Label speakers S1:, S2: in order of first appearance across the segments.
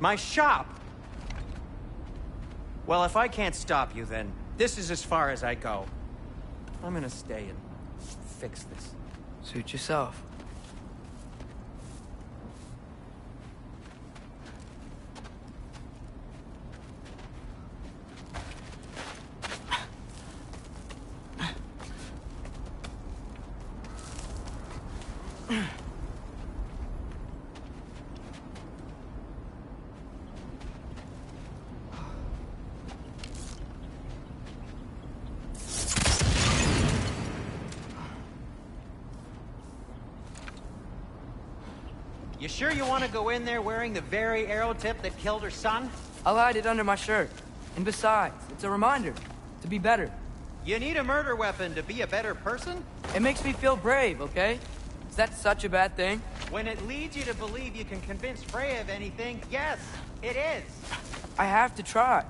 S1: My shop? Well, if I can't stop you, then this is as far as I go. I'm gonna stay and fix this.
S2: Suit yourself.
S1: You sure you want to go in there wearing the very arrow tip that killed her son?
S2: I'll hide it under my shirt. And besides, it's a reminder to be better.
S1: You need a murder weapon to be a better person?
S2: It makes me feel brave, okay? Is that such a bad thing?
S1: When it leads you to believe you can convince Freya of anything, yes, it is.
S2: I have to try.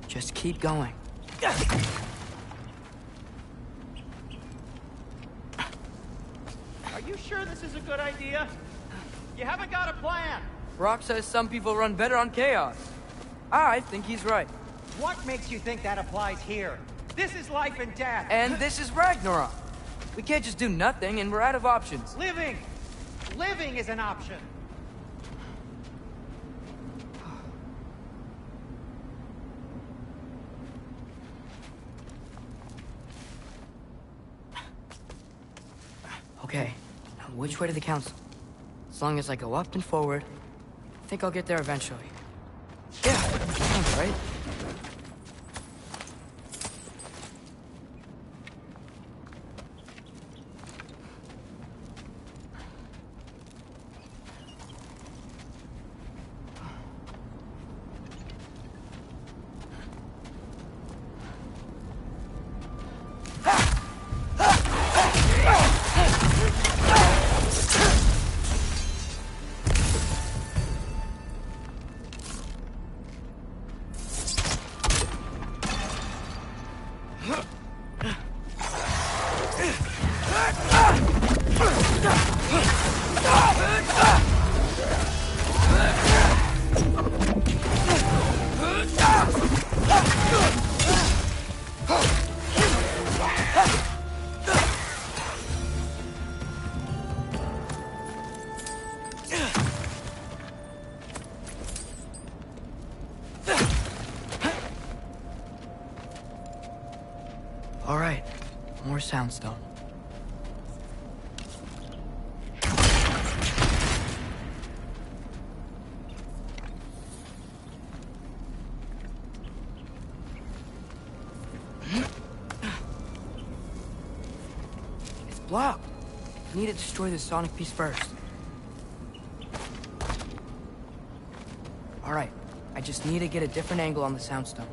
S2: Just keep going.
S1: Are you sure this is a good idea? You haven't got a plan.
S2: Rock says some people run better on chaos. I think he's right.
S1: What makes you think that applies here? This is life and death.
S2: And this is Ragnarok. We can't just do nothing, and we're out of options.
S1: Living! Living is an option.
S2: Okay, now which way to the council? As long as I go up and forward, I think I'll get there eventually. Yeah, sounds right. All right, more soundstone. It's blocked. I need to destroy the sonic piece first. All right, I just need to get a different angle on the soundstone.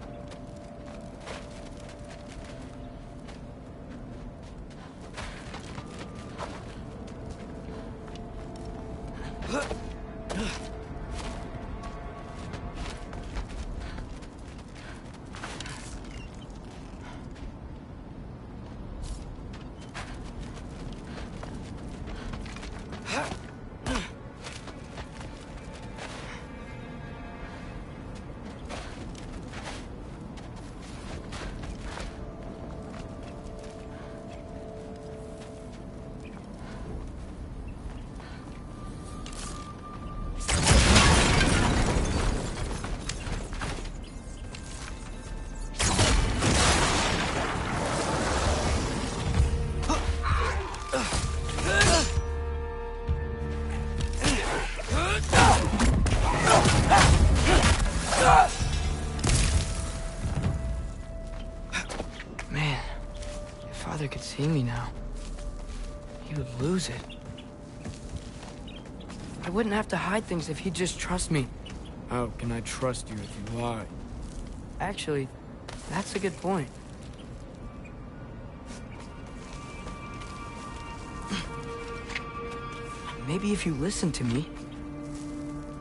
S2: Man, if Father could see me now, he would lose it. I wouldn't have to hide things if he'd just trust me.
S3: How can I trust you if you lie?
S2: Actually, that's a good point. Maybe if you listen to me.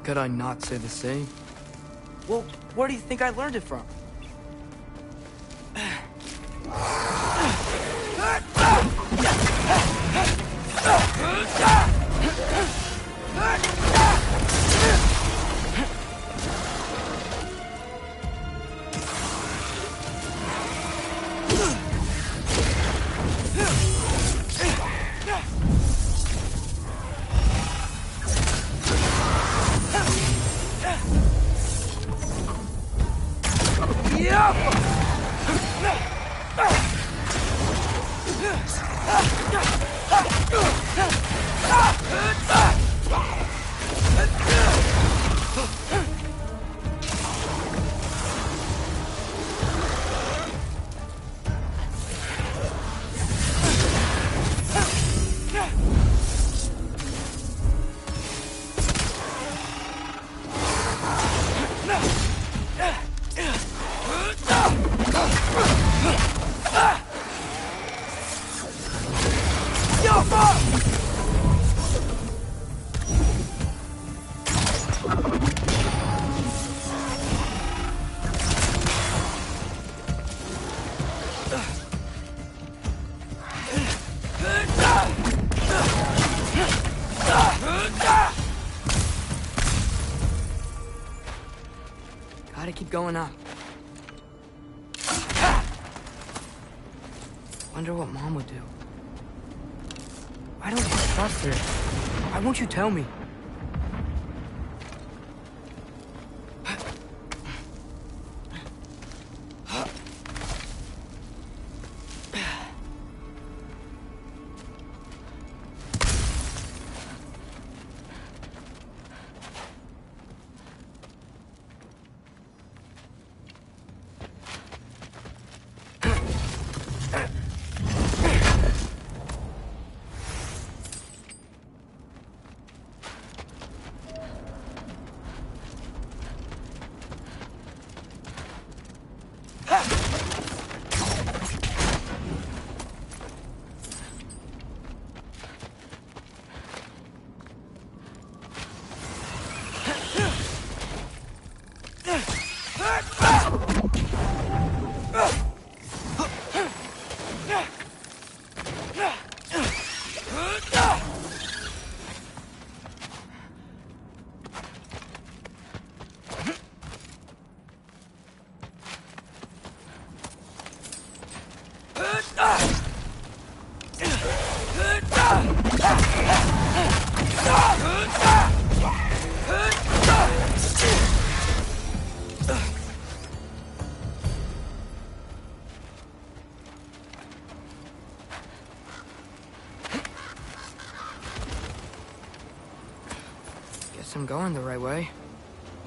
S3: Could I not say the same?
S2: Well, where do you think I learned it from? Gotta keep going up. Wonder what Mom would do. Why don't you trust her? Why won't you tell me? Guess I'm going the right way.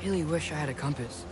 S2: Really wish I had a compass.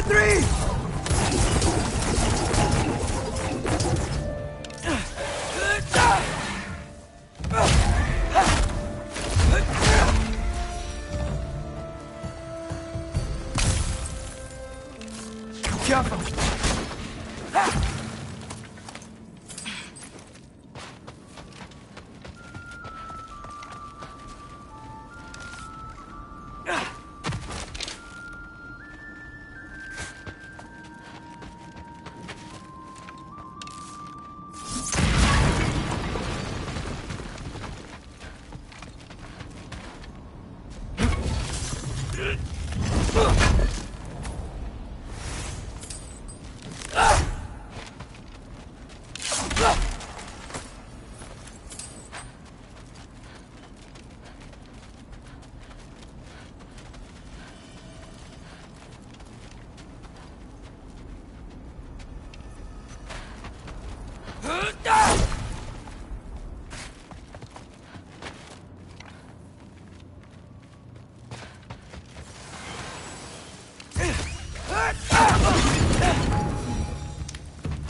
S3: three! Careful!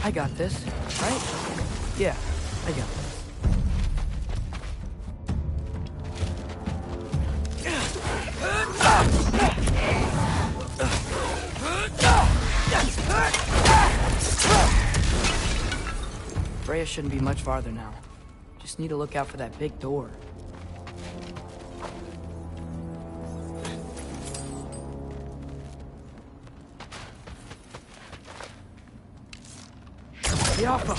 S3: I got this, right? Yeah, I got this. Freya shouldn't be much farther now. Just need to look out for that big door. The Alpha!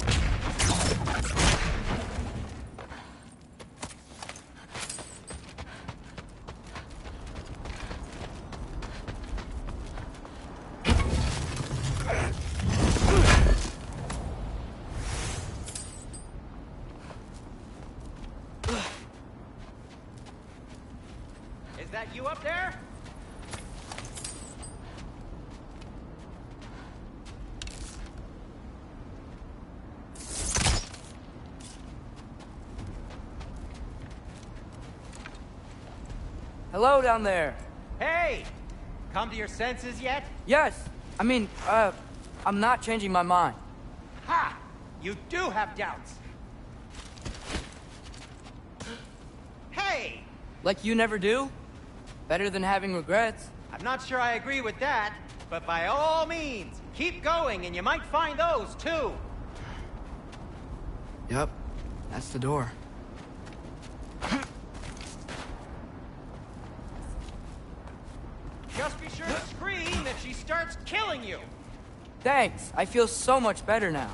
S1: Is that you up there?
S3: Hello down there!
S1: Hey! Come to your senses yet?
S3: Yes! I mean, I'm not changing my mind.
S1: Ha! You do have doubts! Hey!
S3: Like you never do? Better than having regrets.
S1: I'm not sure I agree with that, but by all means, keep going and you might find those too!
S3: Yep, that's the door.
S1: Just be sure to scream if she starts killing you!
S3: Thanks, I feel so much better now.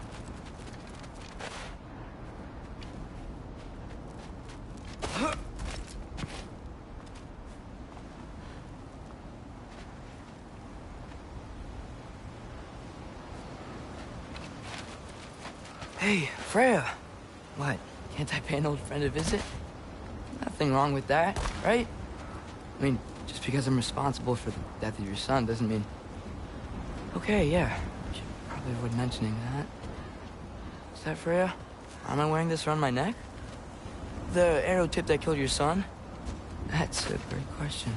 S3: Hey, Freya. What, can't I pay an old friend a visit? Nothing wrong with that, right? I mean, just because I'm responsible for the death of your son doesn't mean... Okay, yeah. Should probably avoid mentioning that. Is that Freya? Am I wearing this around my neck? The arrow tip that killed your son? That's a great question.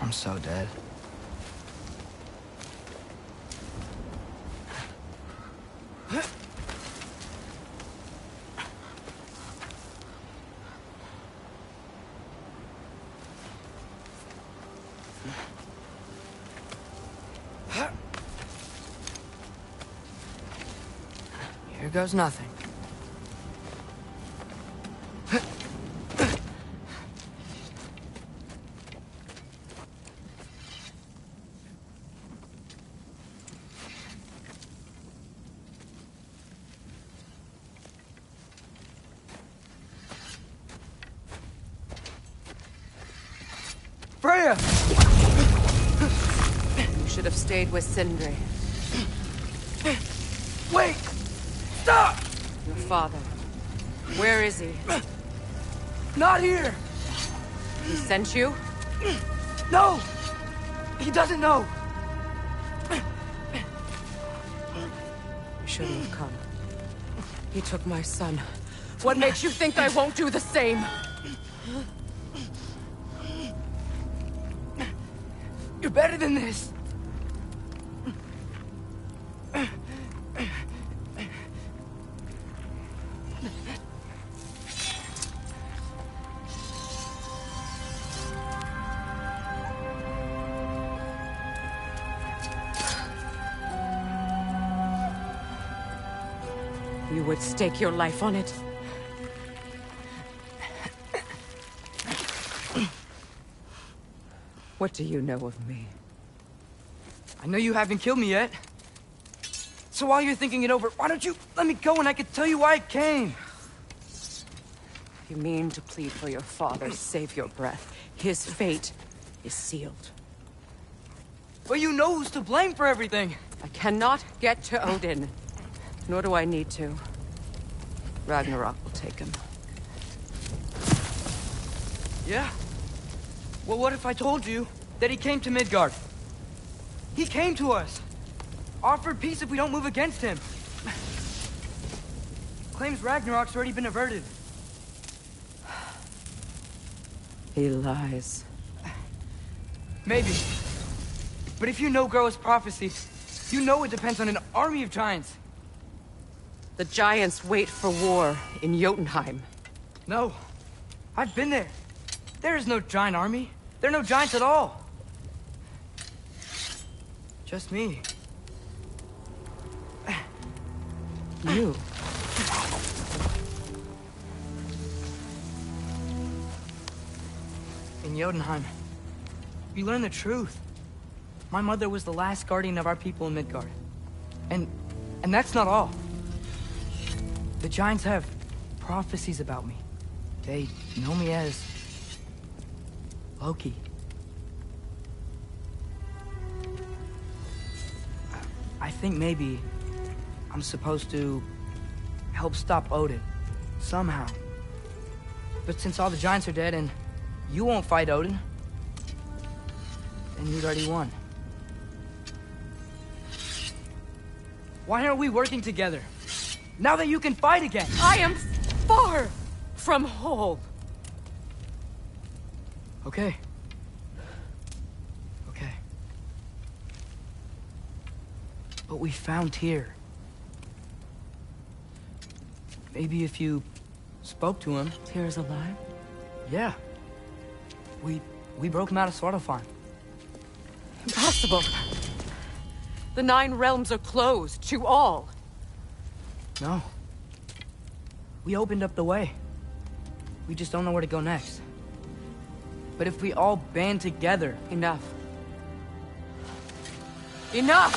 S3: I'm so dead. Here goes nothing. Freya!
S4: You should have stayed with Sindri.
S3: Wait! Stop!
S4: Your father. Where is he?
S3: Not here!
S4: He sent you?
S3: No! He doesn't know!
S4: You shouldn't have come. He took my son. What makes you think I won't do the same?
S3: You're better than this!
S4: You would stake your life on it? What do you know of me?
S3: I know you haven't killed me yet. So while you're thinking it over, why don't you let me go and I can tell you why I came?
S4: You mean to plead for your father, save your breath. His fate is sealed.
S3: But you know who's to blame for everything.
S4: I cannot get to Odin. Nor do I need to. Ragnarok will take him.
S3: Yeah? Well, what if I told you that he came to Midgard? He came to us. Offered peace if we don't move against him. Claims Ragnarok's already been averted.
S4: He lies.
S3: Maybe. But if you know Groa's prophecy, you know it depends on an army of giants.
S4: The giants wait for war in Jotunheim.
S3: No. I've been there. There is no giant army. There are no giants at all. Just me.
S4: You?
S3: In Jotunheim, we learn the truth. My mother was the last guardian of our people in Midgard. And that's not all. The giants have prophecies about me. They know me as Loki. I think maybe I'm supposed to help stop Odin, somehow. But since all the giants are dead and you won't fight Odin, then you'd already won. Why aren't we working together? Now that you can fight again!
S4: I am far from whole.
S3: Okay. Okay. But we found Tyr. Maybe if you spoke to him...
S4: Tyr's alive?
S3: Yeah. We broke him out of Svartalfheim.
S4: Impossible. The 9 realms are closed to all.
S3: No. We opened up the way. We just don't know where to go next. But if we all band together...
S4: Enough. Enough!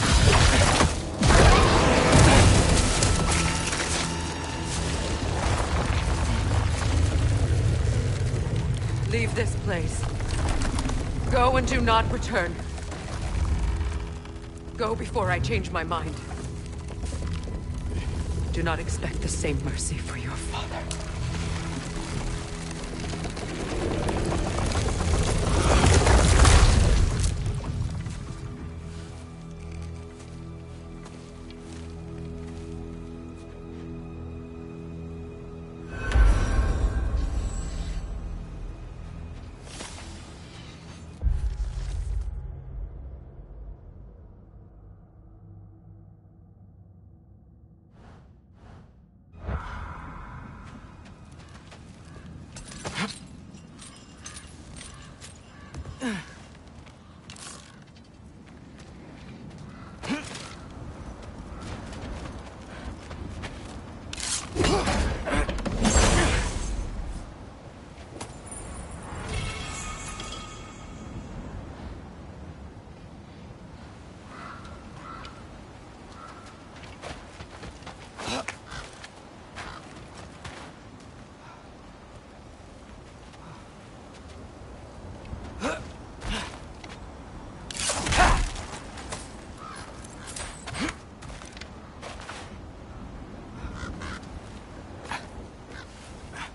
S4: Leave this place. Go and do not return. Go before I change my mind. Do not expect the same mercy for your father.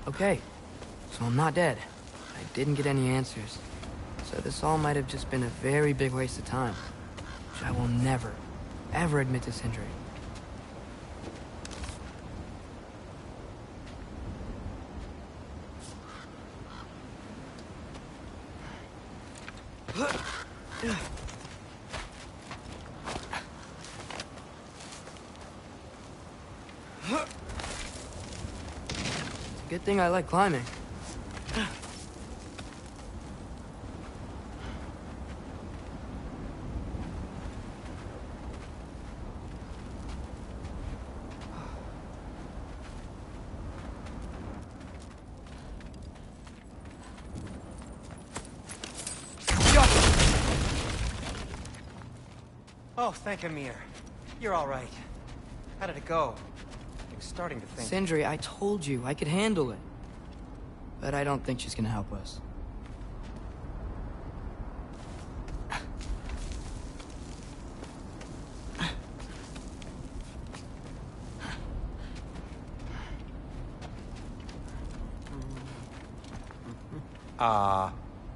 S3: Okay, so I'm not dead. I didn't get any answers. So this all might have just been a very big waste of time. Which I will never, ever admit to Sindri. Good thing I like climbing.
S1: Oh, thank Amir. You're all right. How did it go? I'm starting to think...
S3: Sindri, I told you I could handle it. But I don't think she's gonna help us.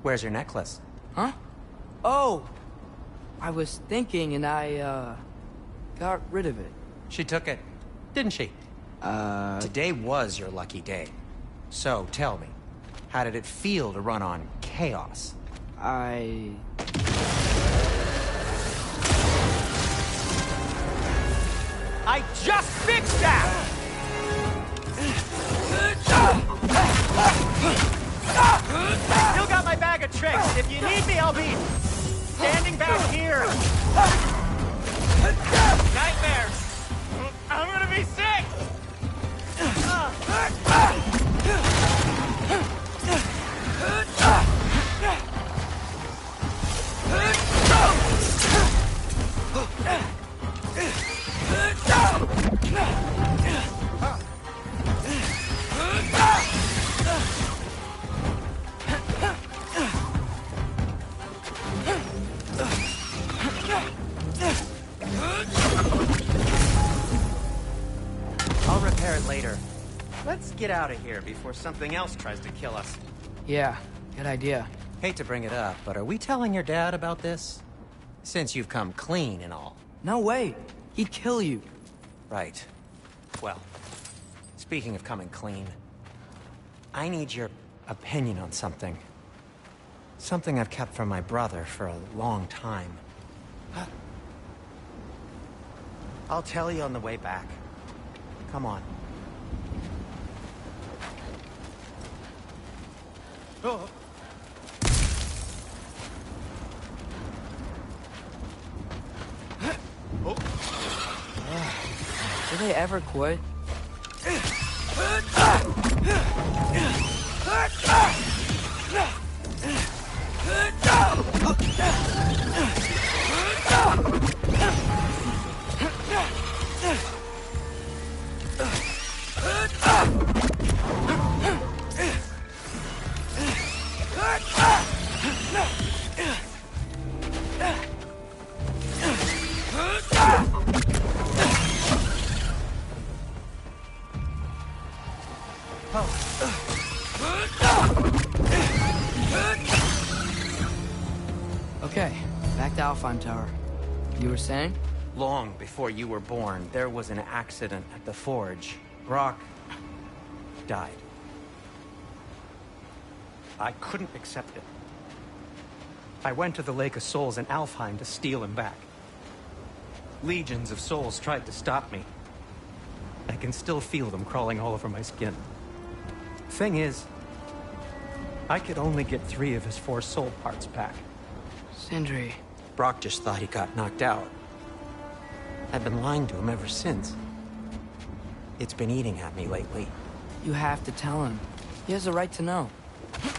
S1: Where's your necklace?
S3: Huh? Oh! I was thinking and I, got rid of it.
S1: She took it, didn't she? Today was your lucky day. So, tell me, how did it feel to run on chaos?
S3: I
S1: just fixed that! Still got my bag of tricks. If you need me, I'll be standing back here. Nightmares. I'm gonna be sick. I'll repair it later. Let's get out of here before something else tries to kill us.
S3: yeah, good idea.
S1: Hate to bring it up, but are we telling your dad about this? Since you've come clean and all.
S3: No way. He'd kill you.
S1: Right. Well, speaking of coming clean, I need your opinion on something. Something I've kept from my brother for a long time. I'll tell you on the way back. Come on. Oh.
S3: Do they ever quit? Okay, back to Alfheim Tower. You were saying?
S1: Long before you were born, there was an accident at the forge. Brock died. I couldn't accept it. I went to the Lake of Souls in Alfheim to steal him back. Legions of souls tried to stop me. I can still feel them crawling all over my skin. Thing is, I could only get 3 of his 4 soul parts back.
S3: Sindri.
S1: Brock just thought he got knocked out. I've been lying to him ever since. It's been eating at me lately.
S3: You have to tell him. He has a right to know.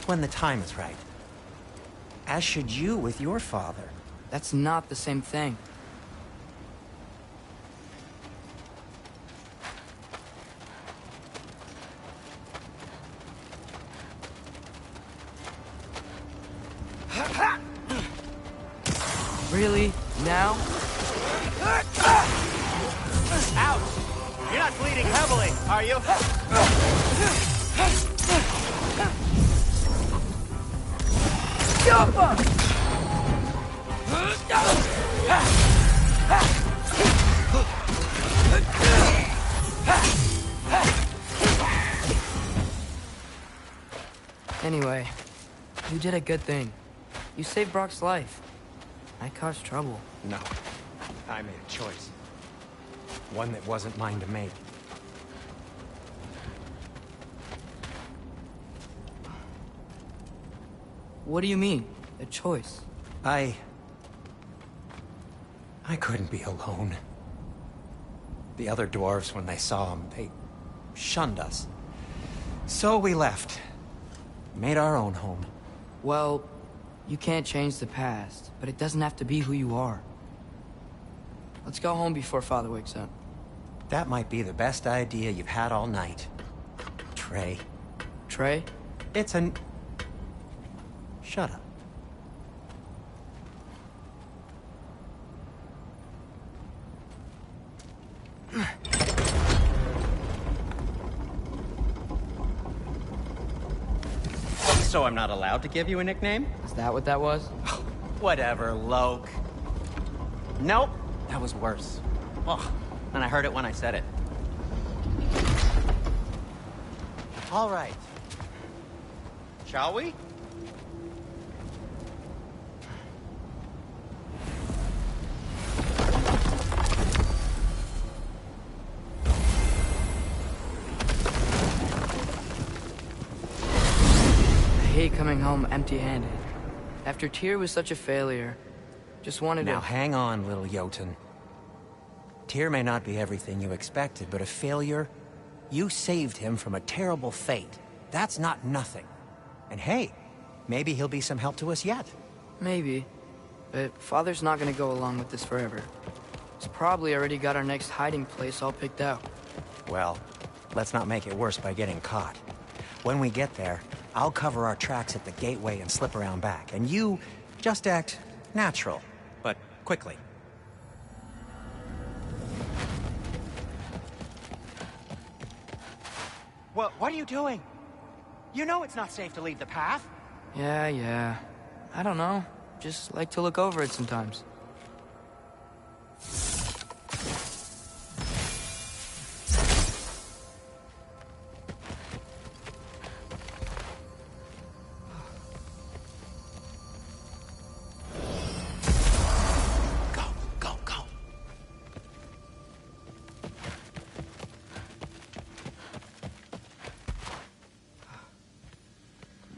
S1: When the time is right. As should you with your father.
S3: That's not the same thing. Really? Now?
S1: Ouch! You're not bleeding heavily, are you?
S3: Anyway, you did a good thing. You saved Brock's life.
S2: I caused trouble.
S1: No. I made a choice. One that wasn't mine to make.
S2: What do you mean? A choice?
S1: I couldn't be alone. The other dwarves, when they saw him, they shunned us. So we left. Made our own home.
S2: Well, you can't change the past, but it doesn't have to be who you are. Let's go home before Father wakes up.
S1: That might be the best idea you've had all night. Trey.
S2: Trey?
S1: It's an... Shut up. So I'm not allowed to give you a nickname?
S2: Is that what that was?
S1: Whatever, Loke. Nope, that was worse. Oh, and I heard it when I said it. All right. Shall we?
S2: I hate coming home empty-handed. After Tyr was such a failure, just wanted
S1: Now
S2: to...
S1: hang on, little Jotun. Tyr may not be everything you expected, but a failure? You saved him from a terrible fate. That's not nothing. And hey, maybe he'll be some help to us yet.
S2: Maybe. But Father's not gonna go along with this forever. He's probably already got our next hiding place all picked out.
S1: Well, let's not make it worse by getting caught. When we get there, I'll cover our tracks at the gateway and slip around back. And you just act natural, but quickly. What are you doing? You know it's not safe to leave the path.
S2: Yeah. I don't know. Just like to look over it sometimes.
S1: Go.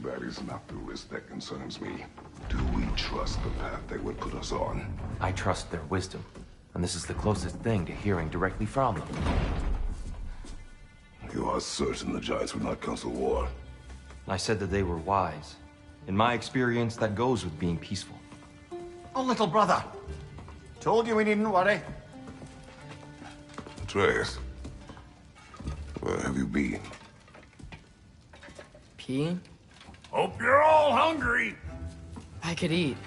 S5: That is not the risk that concerns me. Do we trust the path they would put us on?
S6: I trust their wisdom, and this is the closest thing to hearing directly from them.
S5: You are certain the Giants would not counsel war?
S6: I said that they were wise. In my experience, that goes with being peaceful.
S7: Oh, little brother. Told you we needn't worry.
S5: Atreus, where have you been?
S2: Peeing?
S7: Hope you're all hungry.
S2: I could eat.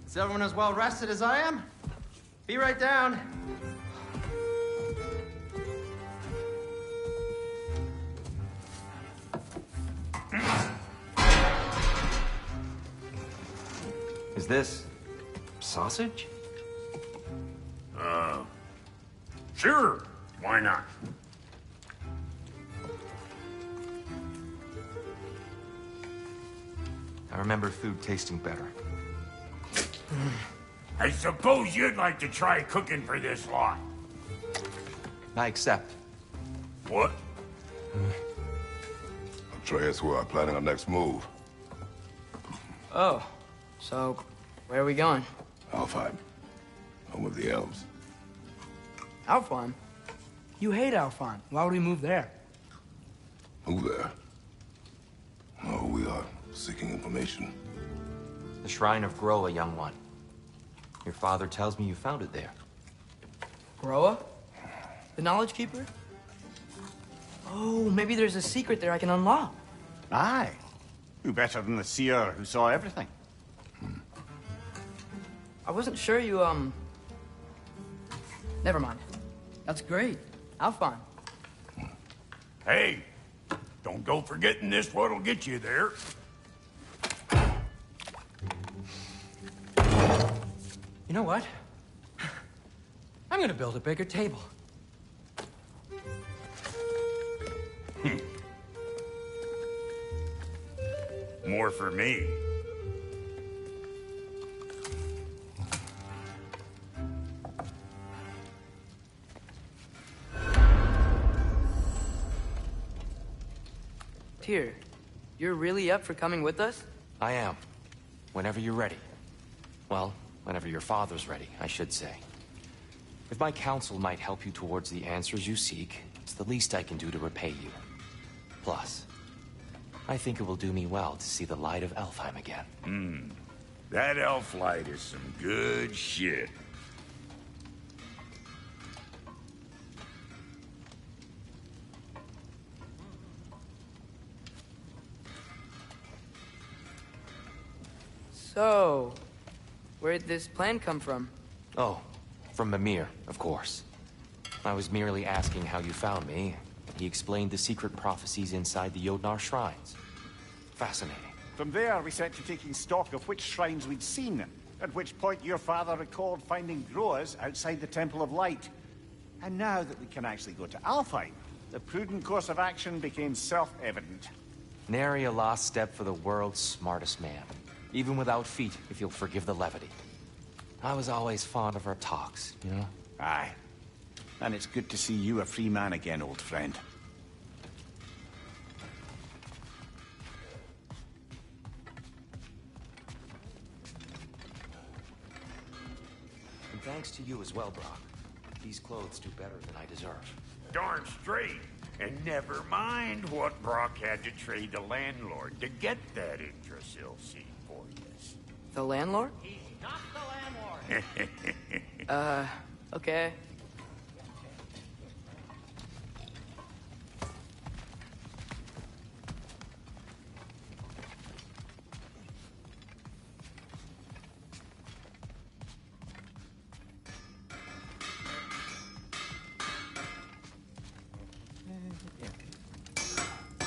S1: Is everyone as well rested as I am? Be right down.
S6: Is this sausage?
S7: Sure. Why not?
S6: I remember food tasting better.
S7: I suppose you'd like to try cooking for this lot.
S6: I accept.
S7: What?
S5: Atreus, we are planning our next move.
S2: Oh. So, where are we going?
S5: Alfheim, home of the elves.
S2: Alfheim? You hate Alfheim. Why would we move there?
S5: Who there? Oh, we are seeking information.
S6: The Shrine of Groa, young one. Your father tells me you found it there.
S2: Groa? The Knowledge Keeper? Oh, maybe there's a secret there I can unlock.
S7: Aye. Who better than the seer who saw everything?
S2: I wasn't sure you, Never mind. That's great. Alfheim.
S7: Hey, don't go forgetting this what'll get you there.
S1: You know what? I'm gonna build a bigger table.
S7: More for me.
S3: Tyr, you're really up for coming with us?
S6: I am. Whenever you're ready. Well, whenever your father's ready, I should say. If my counsel might help you towards the answers you seek, it's the least I can do to repay you. Plus, I think it will do me well to see the light of Elfheim again.
S7: That elf light is some good shit.
S3: So, where'd this plan come from?
S6: Oh, from Mimir, of course. I was merely asking how you found me. He explained the secret prophecies inside the Jotnar shrines. Fascinating.
S8: From there, we set to taking stock of which shrines we'd seen, at which point your father recalled finding Groas outside the Temple of Light. And now that we can actually go to Alfheim, the prudent course of action became self-evident.
S6: Nary a lost step for the world's smartest man. Even without feet, if you'll forgive the levity. I was always fond of our talks, you know?
S8: Aye. And it's good to see you a free man again, old friend.
S6: And thanks to you as well, Brock. These clothes do better than I deserve.
S7: Darn straight. And never mind what Brock had to trade the landlord to get that Yggdrasil seed for us.
S3: The landlord?
S1: He's not the landlord.
S3: Okay.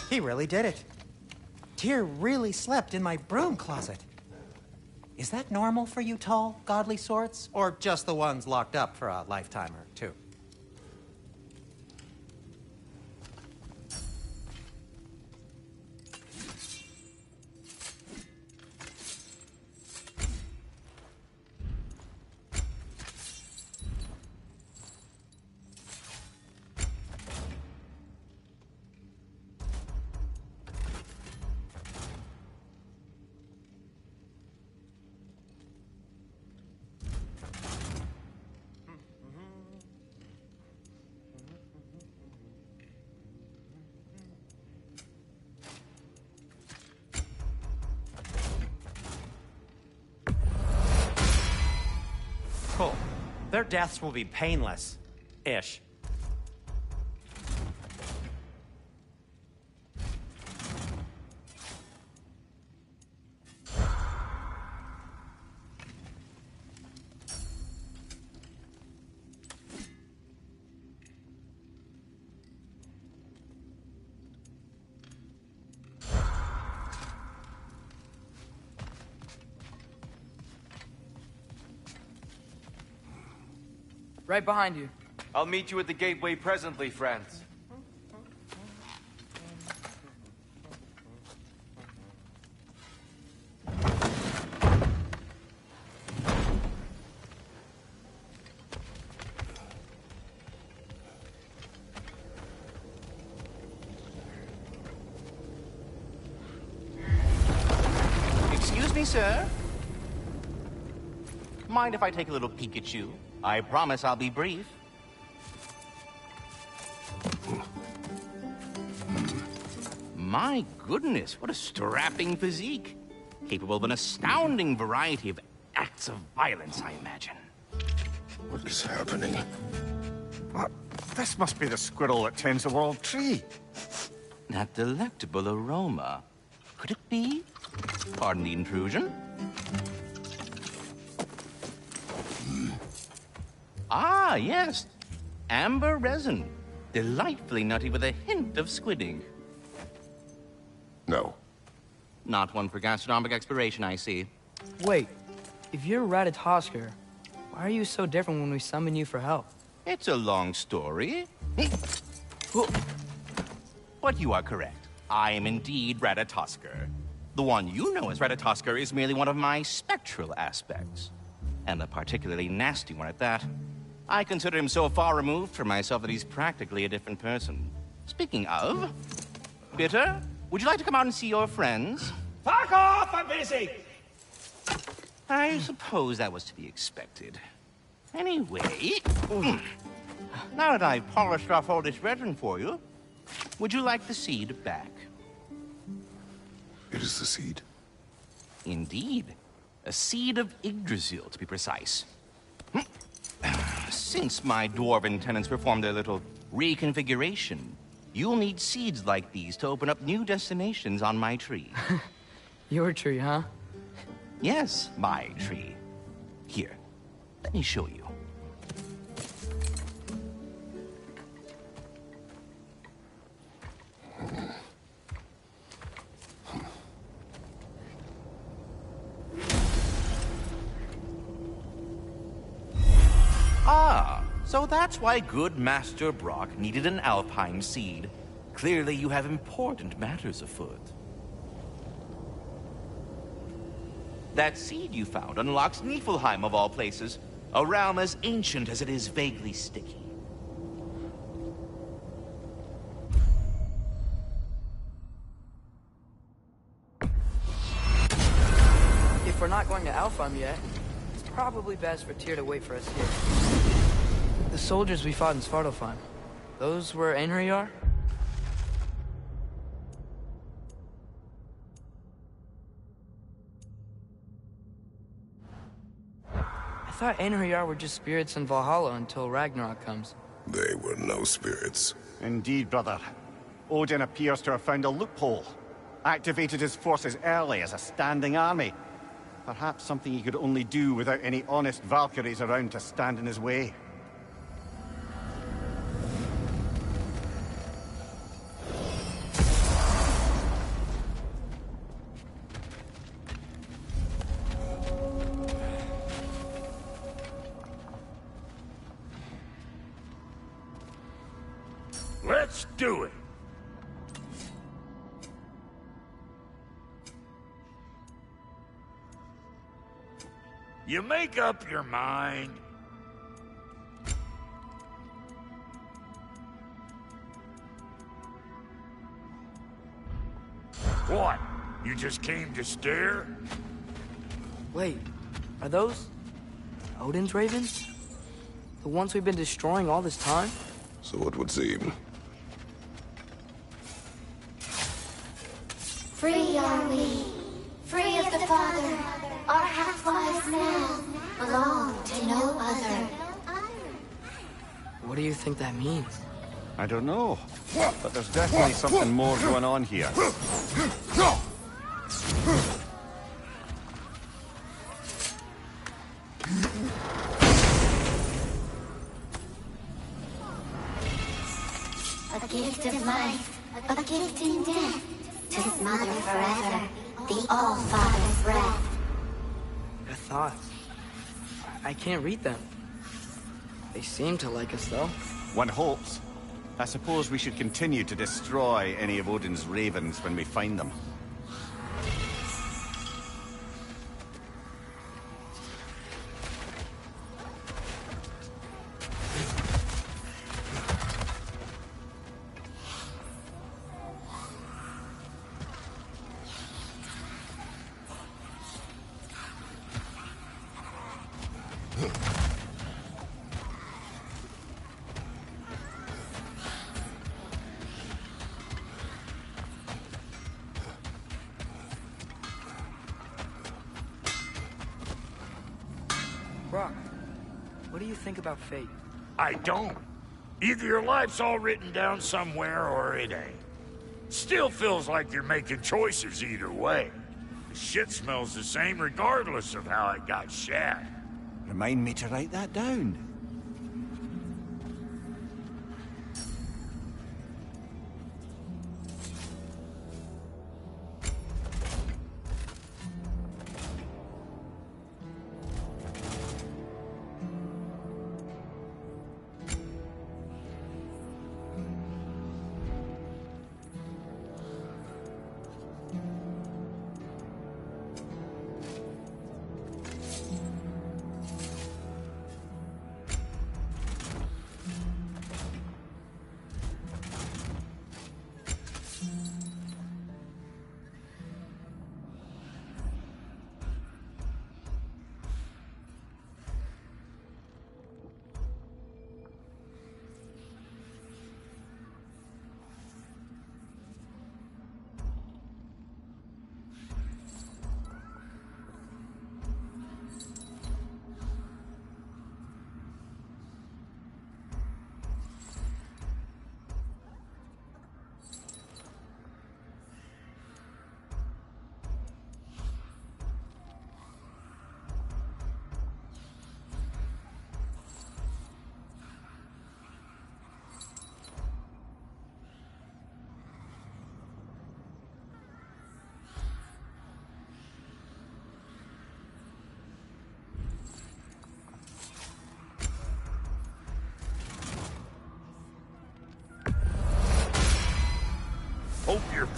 S1: He really did it. Tyr really slept in my broom closet. Is that normal for you tall, godly sorts? Or just the ones locked up for a lifetime or two? Cool. Their deaths will be painless. Ish.
S3: Right behind you.
S6: I'll meet you at the gateway presently, friends.
S9: Excuse me, sir. Mind if I take a little peek at you? I promise I'll be brief. My goodness, what a strapping physique. Capable of an astounding variety of acts of violence, I imagine.
S5: What is happening?
S8: What? This must be the squirrel that tends the world tree.
S9: That delectable aroma. Could it be? Pardon the intrusion. Ah, yes. Amber resin. Delightfully nutty with a hint of squidding.
S5: No.
S9: Not one for gastronomic exploration, I see.
S3: Wait, if you're Ratatoskr, why are you so different when we summon you for help?
S9: It's a long story. But you are correct. I am indeed Ratatoskr. The one you know as Ratatoskr is merely one of my spectral aspects. And a particularly nasty one at that. I consider him so far removed from myself that he's practically a different person. Speaking of, bitter? would you like to come out and see your friends?
S7: Fuck off! I'm busy!
S9: I suppose that was to be expected. Anyway, now that I've polished off all this resin for you, would you like the seed back?
S5: It is the seed.
S9: Indeed. A seed of Yggdrasil, to be precise. Since my dwarven tenants performed their little reconfiguration, you'll need seeds like these to open up new destinations on my tree.
S3: Your tree, huh?
S9: Yes, my tree. Here, let me show you. Ah, so that's why good Master Brock needed an Alpine seed. Clearly you have important matters afoot. That seed you found unlocks Niflheim of all places, a realm as ancient as it is vaguely sticky.
S3: If we're not going to Alfheim yet, it's probably best for Tyr to wait for us here. The soldiers we fought in Svartalfheim, those were Einherjar? I thought Einherjar were just spirits in Valhalla until Ragnarok comes.
S5: They were no spirits.
S8: Indeed, brother. Odin appears to have found a loophole. Activated his forces early as a standing army. Perhaps something he could only do without any honest Valkyries around to stand in his way.
S7: Let's do it! You make up your mind. What? You just came to stare?
S3: Wait, are those Odin's ravens? The ones we've been destroying all this time?
S5: So it would seem.
S10: Free are we, free of the Father. Our half-lives now belong to no other.
S3: What do you think that means?
S8: I don't know, but there's definitely something more going on here.
S10: A gift of life, a gift in death. To his mother forever, the All-Father's breath.
S3: Their thoughts. I can't read them. They seem to like us, though.
S8: One hopes. I suppose we should continue to destroy any of Odin's ravens when we find them.
S3: Brock, what do you think about fate?
S7: I don't. Either your life's all written down somewhere or it ain't. Still feels like you're making choices either way. The shit smells the same regardless of how it got shat.
S8: Remind me to write that down.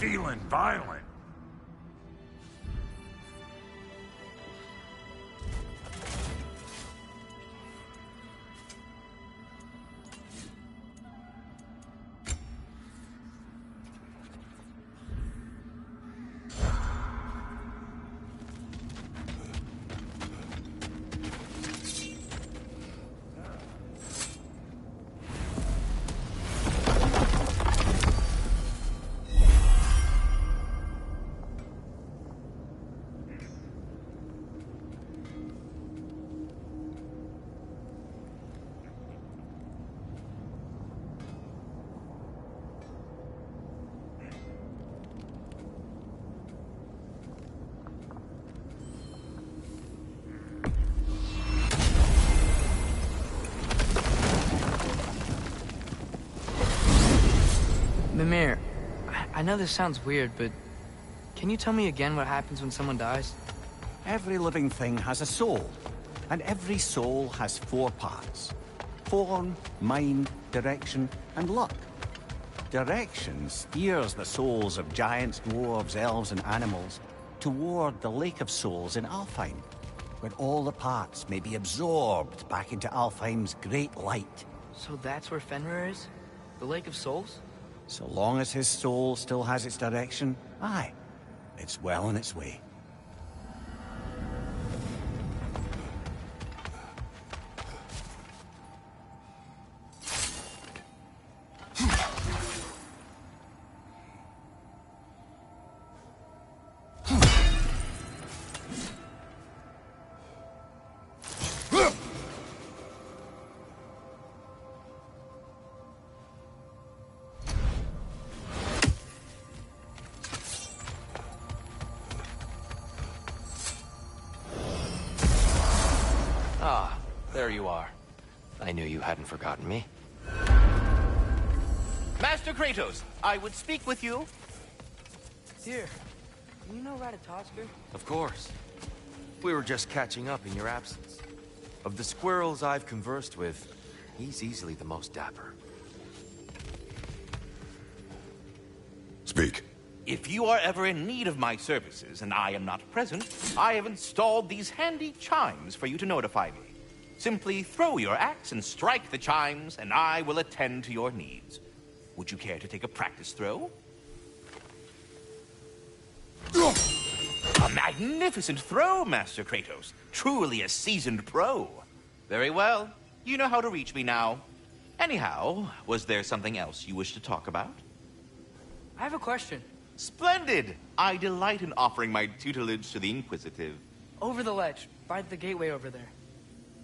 S7: feeling violent.
S3: Mimir, I know this sounds weird, but can you tell me again what happens when someone dies?
S8: Every living thing has a soul, and every soul has 4 parts. Form, mind, direction, and luck. Direction steers the souls of giants, dwarves, elves, and animals toward the Lake of Souls in Alfheim, where all the parts may be absorbed back into Alfheim's great light.
S3: So that's where Fenrir is? The Lake of Souls?
S8: So long as his soul still has its direction, aye, it's well on its way.
S6: Ah, there you are. I knew you hadn't forgotten me.
S9: Master Kratos, I would speak with you.
S3: Dear, do you know Ratatoskr?
S6: Of course. We were just catching up in your absence. Of the squirrels I've conversed with, he's easily the most dapper.
S5: Speak.
S9: If you are ever in need of my services and I am not present, I have installed these handy chimes for you to notify me. Simply throw your axe and strike the chimes, and I will attend to your needs. Would you care to take a practice throw? A magnificent throw, Master Kratos. Truly a seasoned pro. Very well. You know how to reach me now. Anyhow, was there something else you wish to talk about?
S3: I have a question.
S9: Splendid! I delight in offering my tutelage to the inquisitive.
S3: Over the ledge, by the gateway over there.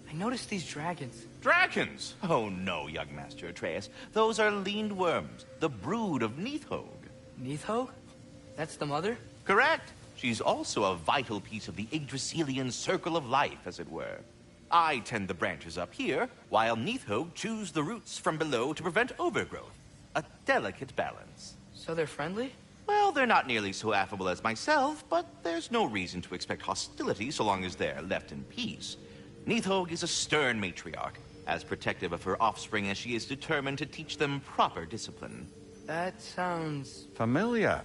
S3: I noticed these dragons.
S9: Dragons? Oh no, young Master Atreus. Those are leaned worms, the brood of Nidhogg.
S3: Nidhogg? That's the mother?
S9: Correct. She's also a vital piece of the Yggdrasilian circle of life, as it were. I tend the branches up here, while Nidhogg chews the roots from below to prevent overgrowth. A delicate balance.
S3: So they're friendly?
S9: Well, they're not nearly so affable as myself, but there's no reason to expect hostility so long as they're left in peace. Nidhogg is a stern matriarch, as protective of her offspring as she is determined to teach them proper discipline.
S3: That sounds...
S8: Familiar.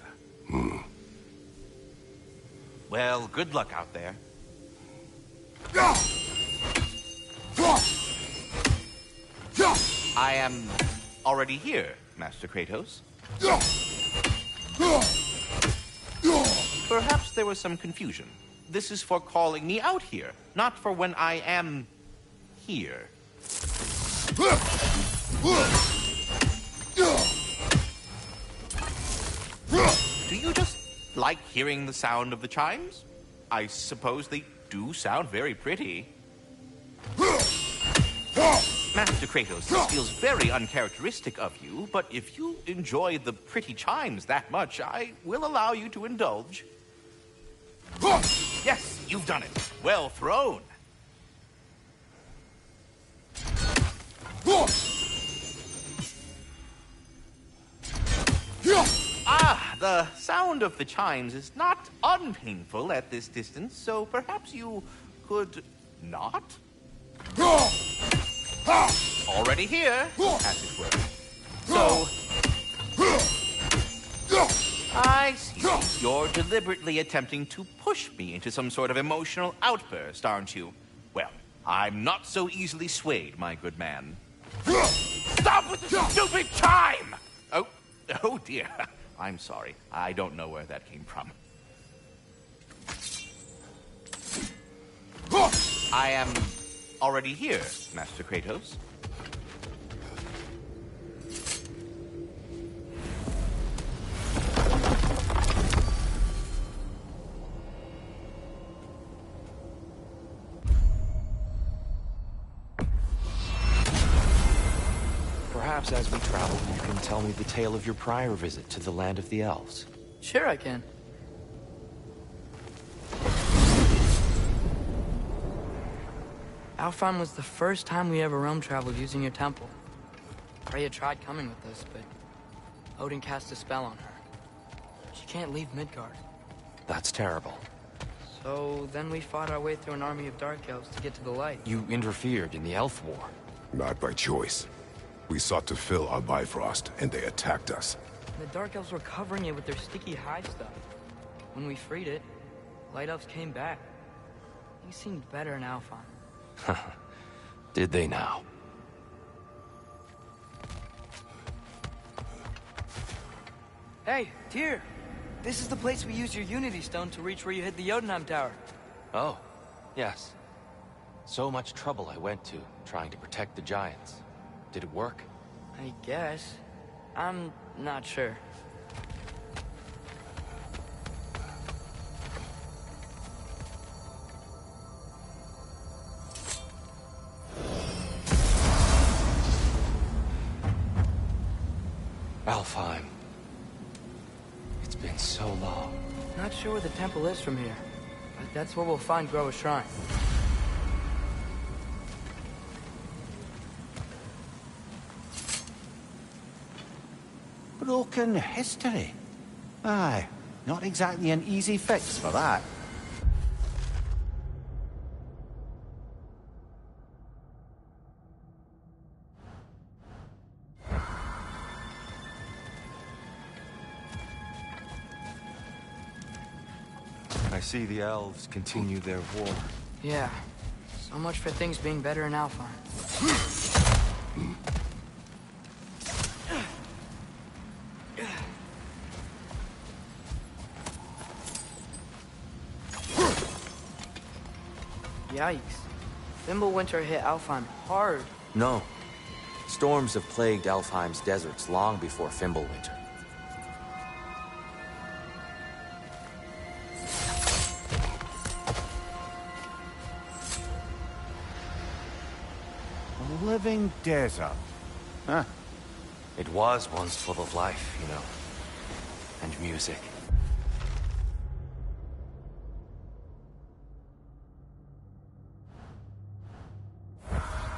S9: Well, good luck out there. I am already here, Master Kratos. Perhaps there was some confusion. This is for calling me out here, not for when I am here. Do you just like hearing the sound of the chimes? I suppose they do sound very pretty. Master Kratos, this feels very uncharacteristic of you, but if you enjoy the pretty chimes that much, I will allow you to indulge. Yes, you've done it. Well thrown. Ah, the sound of the chimes is not unpainful at this distance, so perhaps you could not? Already here, as it were. So, I see. You're deliberately attempting to push me into some sort of emotional outburst, aren't you? Well, I'm not so easily swayed, my good man. Stop with the stupid chime! Oh dear. I'm sorry. I don't know where that came from. I am already here, Master Kratos.
S6: Perhaps as we travel, you can tell me the tale of your prior visit to the land of the elves.
S3: Sure I can. Alfheim was the first time we ever realm traveled using your temple. Freya tried coming with us, but Odin cast a spell on her. She can't leave Midgard.
S6: That's terrible.
S3: So then we fought our way through an army of dark elves to get to the light.
S6: You interfered in the elf war.
S5: Not by choice. We sought to fill our Bifrost, and they attacked us.
S3: The dark elves were covering it with their sticky hive stuff. When we freed it, light elves came back. He seemed better in Alfheim.
S6: Did they now?
S3: Hey, Tyr! This is the place we used your Unity Stone to reach where you hid the Jotunheim Tower.
S6: Oh, yes. So much trouble I went to, trying to protect the giants. Did it work?
S3: I guess. I'm not sure.
S6: Alfheim. It's been so long.
S3: Not sure where the temple is from here, but that's where we'll find Groa's shrine.
S8: Broken history. Aye, not exactly an easy fix for that.
S6: I see the elves continue their war.
S3: Yeah, so much for things being better in Alfheim. Yikes. Fimbulwinter hit Alfheim hard.
S6: No. Storms have plagued Alfheim's deserts long before Fimbulwinter.
S8: A living desert. Huh.
S6: It was once full of life, you know. And music.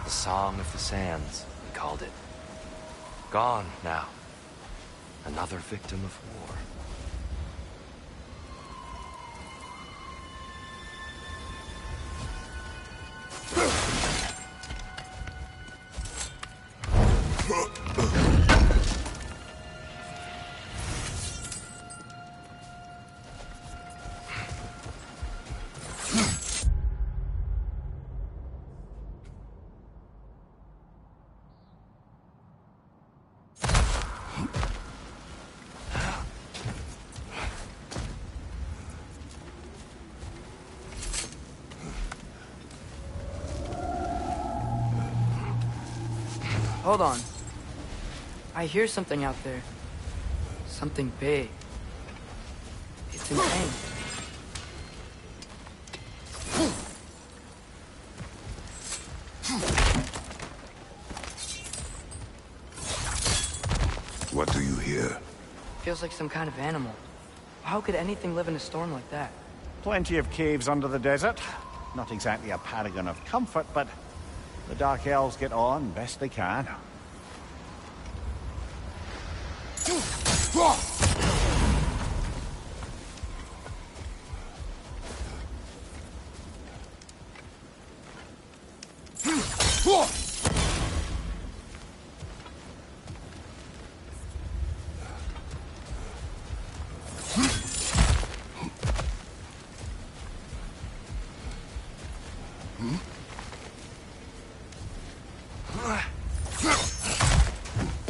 S6: The Song of the Sands, we called it. Gone now. Another victim of war.
S3: Hold on. I hear something out there. Something big. It's in pain.
S5: What do you hear?
S3: Feels like some kind of animal. How could anything live in a storm like that?
S8: Plenty of caves under the desert. Not exactly a paragon of comfort, but the Dark Elves get on best they can.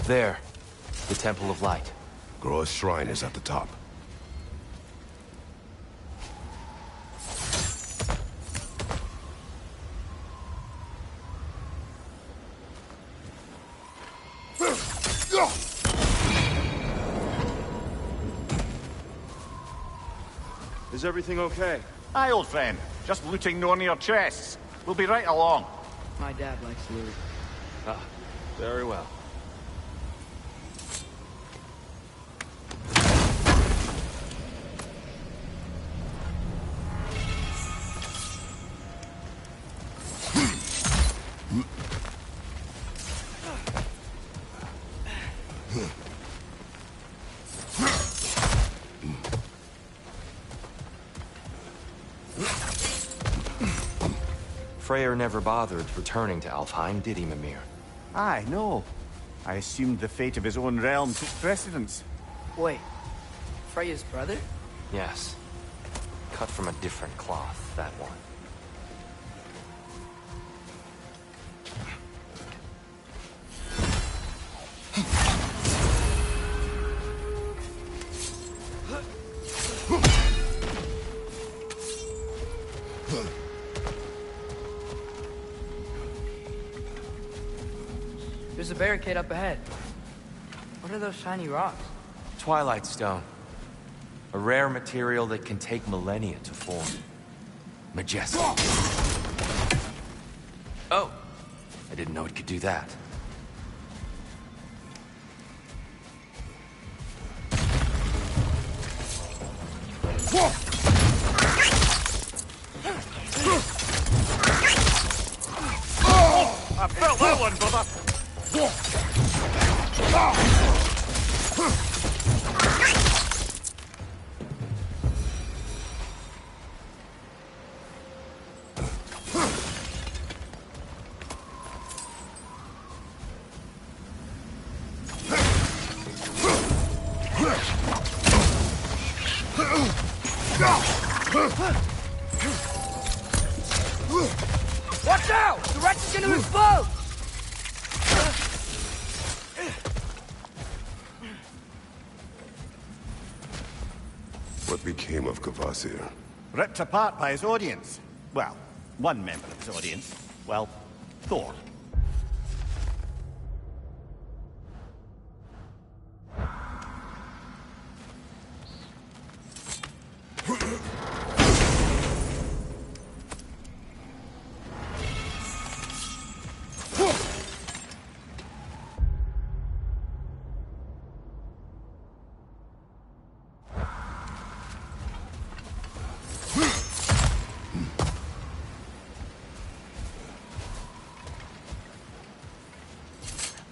S6: There. The Temple of Light.
S5: Groa's shrine is at the top.
S11: Is everything okay?
S8: Aye, old friend. Just looting Nornir chests. We'll be right along.
S3: My dad likes loot.
S6: Ah, very well. Freyr never bothered returning to Alfheim, did he, Mimir?
S8: Aye, no. I assumed the fate of his own realm took precedence.
S3: Wait, Freya's brother?
S6: Yes. Cut from a different cloth, that one.
S3: There's a barricade up ahead. What are those shiny rocks?
S6: Twilight Stone. A rare material that can take millennia to form. Majestic. Oh! I didn't know it could do that.
S8: I felt that one, brother!
S3: Watch out! The wreck is gonna explode!
S5: What became of Kvasir?
S8: Ripped apart by his audience. Well, one member of his audience. Well, Thor.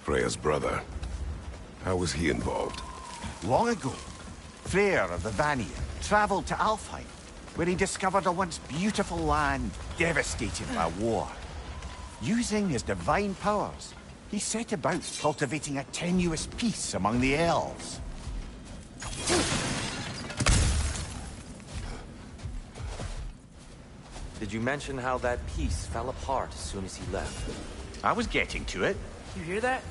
S5: Freya's brother. How was he involved?
S8: Long ago, Freyr of the Vanir traveled to Alfheim, where he discovered a once beautiful land devastated by war. Using his divine powers, he set about cultivating a tenuous peace among the elves.
S6: Did you mention how that piece fell apart as soon as he left?
S8: I was getting to it.
S3: You hear that?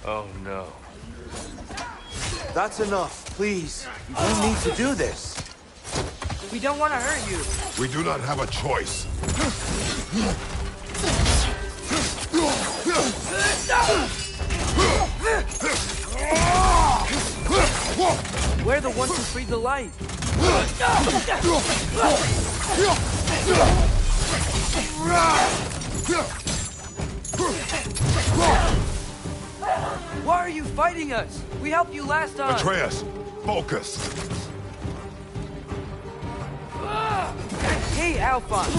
S6: Oh no.
S11: That's enough, please. You don't need to do this.
S3: We don't want to hurt you.
S5: We do not have a choice.
S3: We're the ones who freed the light. Why are you fighting us? We helped you last time.
S5: Atreus, focus.
S3: Hey, Alphonse.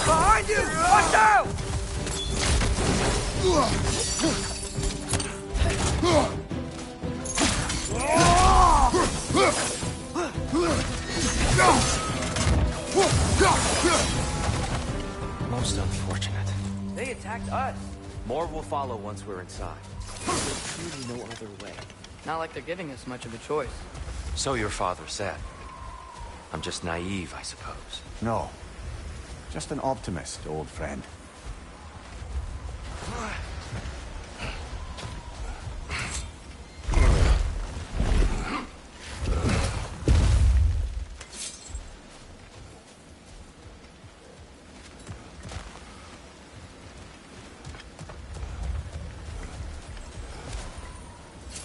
S3: Behind you! Watch out!
S6: Most unfortunate.
S3: They attacked us.
S6: More will follow once we're inside. There's truly no other way.
S3: Not like they're giving us much of a choice.
S6: So your father said. I'm just naive, I suppose.
S8: No. Just an optimist, old friend.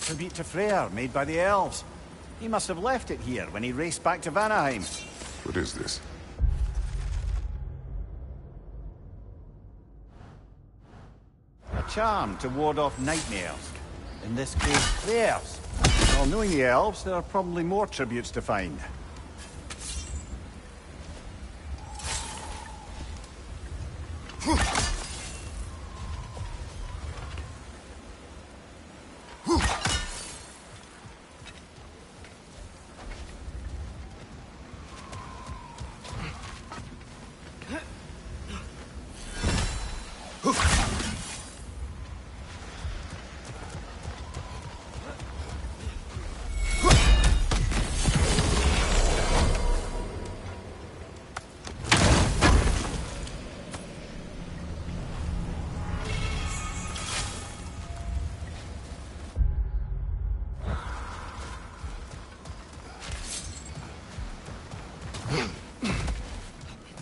S8: Tribute to Freyr, made by the elves. He must have left it here when he raced back to Vanaheim.
S5: What is this?
S8: A charm to ward off nightmares. In this case, theirs. Well, knowing the elves, there are probably more tributes to find.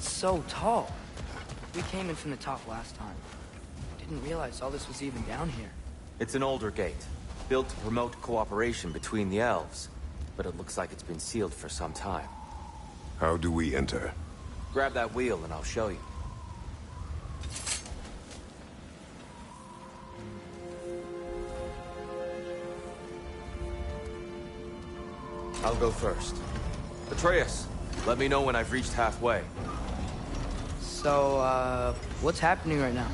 S3: So tall. We came in from the top last time. Didn't realize all this was even down here.
S6: It's an older gate, built to promote cooperation between the elves. But it looks like it's been sealed for some time.
S5: How do we enter?
S6: Grab that wheel and I'll show you. I'll go first. Atreus, let me know when I've reached halfway.
S3: So, what's happening right now?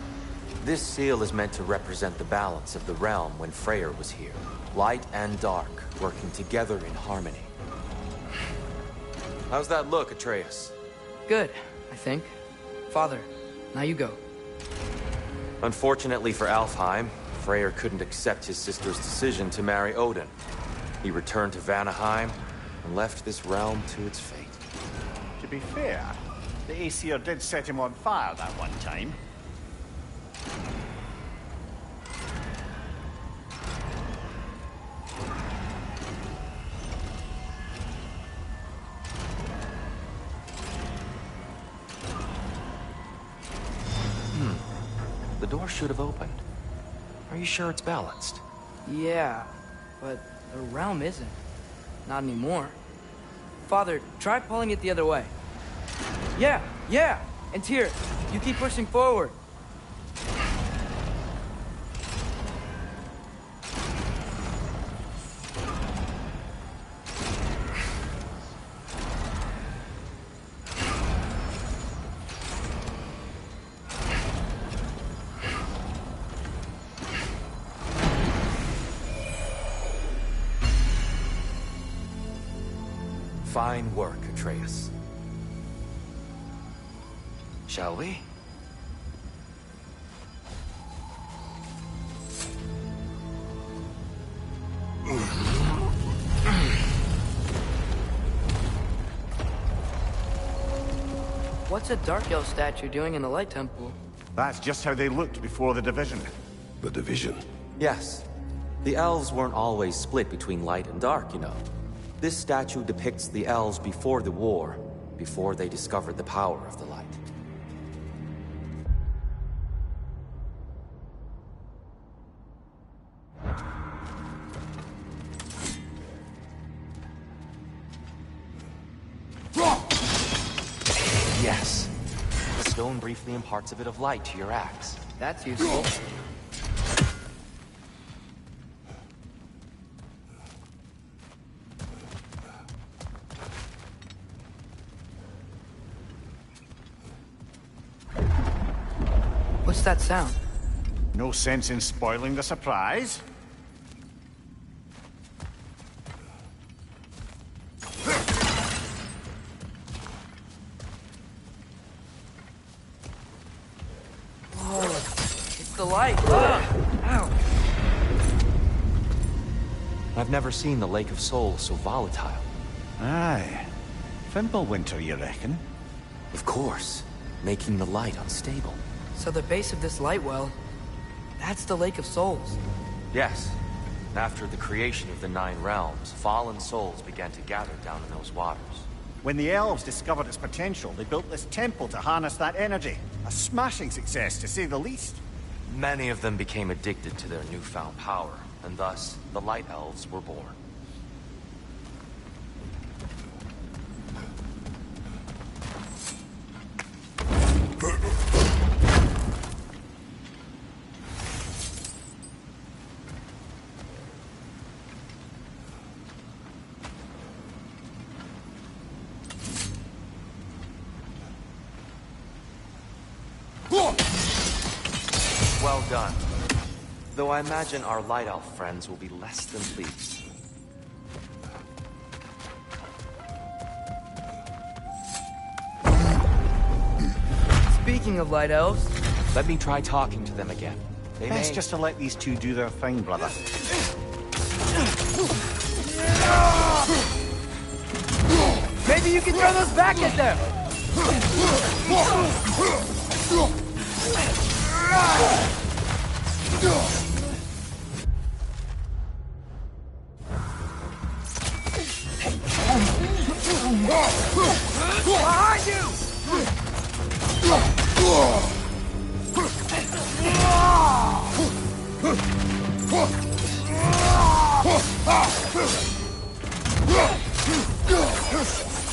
S6: This seal is meant to represent the balance of the realm when Freyr was here. Light and dark, working together in harmony. How's that look, Atreus?
S3: Good, I think. Father, now you go.
S6: Unfortunately for Alfheim, Freyr couldn't accept his sister's decision to marry Odin. He returned to Vanaheim and left this realm to its fate.
S8: To be fair, the Aesir did set him on fire that one time.
S6: The door should have opened. Are you sure it's balanced?
S3: Yeah, but the realm isn't. Not anymore. Father, try pulling it the other way. Yeah! And Tyr, you keep pushing forward.
S6: Fine work, Atreus. Shall we?
S3: What's a Dark Elf statue doing in the Light Temple?
S8: That's just how they looked before the division.
S5: The division?
S6: Yes. The elves weren't always split between light and dark, you know. This statue depicts the elves before the war, before they discovered the power of the light. Yes. The stone briefly imparts a bit of light to your axe.
S3: That's useful. What's that sound?
S8: No sense in spoiling the surprise.
S3: Whoa, light. Ow.
S6: I've never seen the Lake of Souls so volatile.
S8: Aye. Fimbulwinter, you reckon?
S6: Of course, making the light unstable.
S2: So the base of this light well, that's the Lake of Souls.
S6: Yes. After the creation of the Nine Realms, fallen souls began to gather down in those waters.
S8: When the elves discovered its potential, they built this temple to harness that energy. A smashing success, to say the least.
S6: Many of them became addicted to their newfound power, and thus, the Light Elves were born. Well done. Though I imagine our Light Elf friends will be less than pleased.
S2: Speaking of light elves,
S6: let me try talking to them again. They
S8: Best
S6: may...
S8: just to let these two do their thing, brother.
S2: maybe you can throw those back at them! Behind you!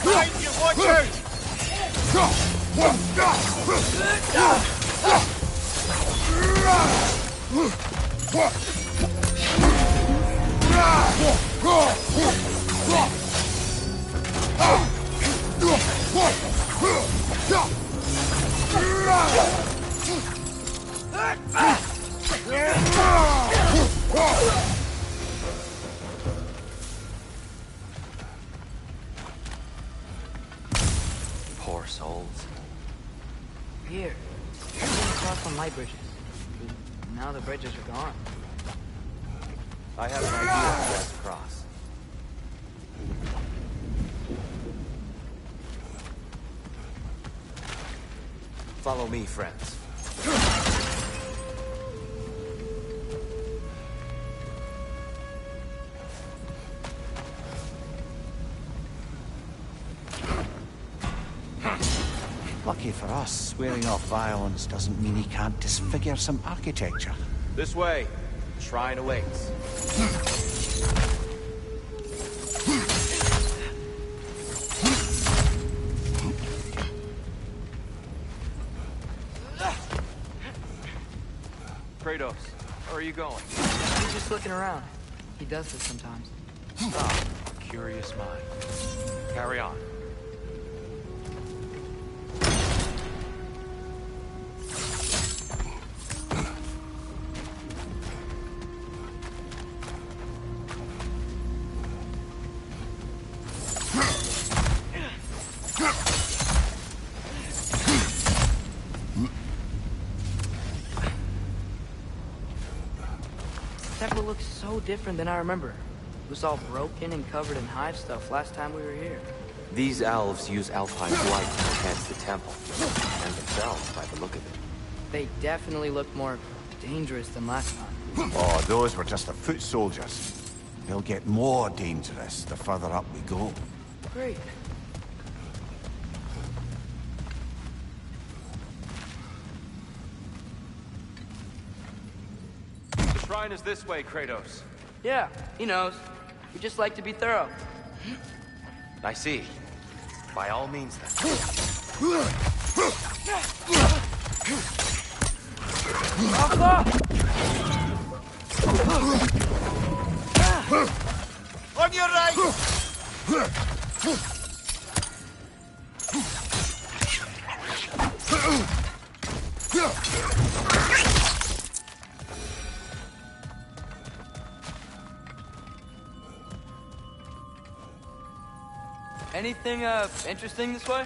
S8: Behind you, watch
S6: Poor souls.
S2: Here, I came across some light bridges. Now the bridges are gone.
S6: I have an idea of where to cross. Follow me, friends.
S8: Lucky for us, swearing off violence doesn't mean he can't disfigure some architecture.
S6: This way. Shrine awaits. Kratos, where are you going?
S2: He's just looking around. He does this sometimes.
S6: Ah, curious mind. Carry on.
S2: Temple looks so different than I remember. It was all broken and covered in hive stuff last time we were here.
S6: These elves use Alpine's light to enhance the temple, and themselves by the look of it.
S2: They definitely look more dangerous than last time.
S8: Oh, those were just the foot soldiers. They'll get more dangerous the further up we go.
S2: Great.
S6: The shrine is this way, Kratos.
S2: Yeah, he knows. We just like to be thorough.
S6: I see. By all means, then.
S8: On your right!
S2: Anything, interesting this way?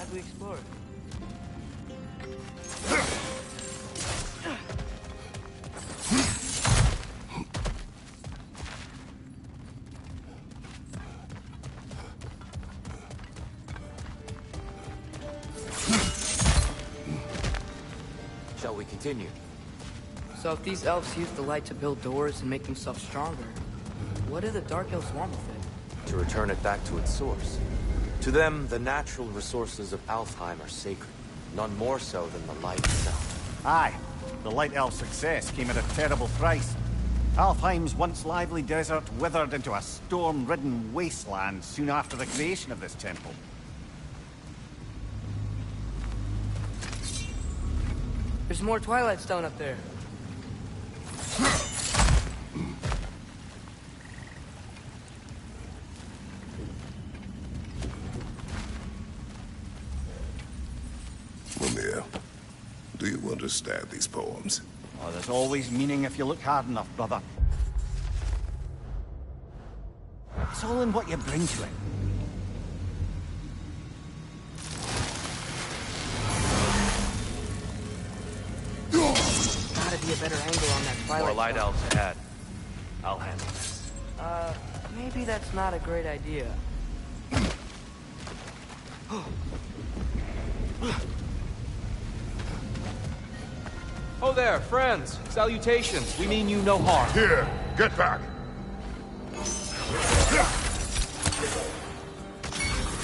S3: glad we explored.
S6: Shall we continue?
S3: So if these elves use the light to build doors and make themselves stronger, what do the Dark Elves want with it?
S6: To return it back to its source. To them, the natural resources of Alfheim are sacred, none more so than the light itself.
S8: Aye. The Light Elf's success came at a terrible price. Alfheim's once lively desert withered into a storm-ridden wasteland soon after the creation of this temple.
S3: There's more Twilight Stone up there.
S5: Mimir, do you understand these poems?
S8: Oh, there's always meaning if you look hard enough, brother. It's all in what you bring to it.
S3: Gotta be a better angle on that Twilight
S6: More light
S3: Stone.
S6: elves ahead. I'll handle this.
S3: Maybe that's not a great idea.
S6: Oh there, friends. Salutations. We mean you no harm.
S7: Here, get back.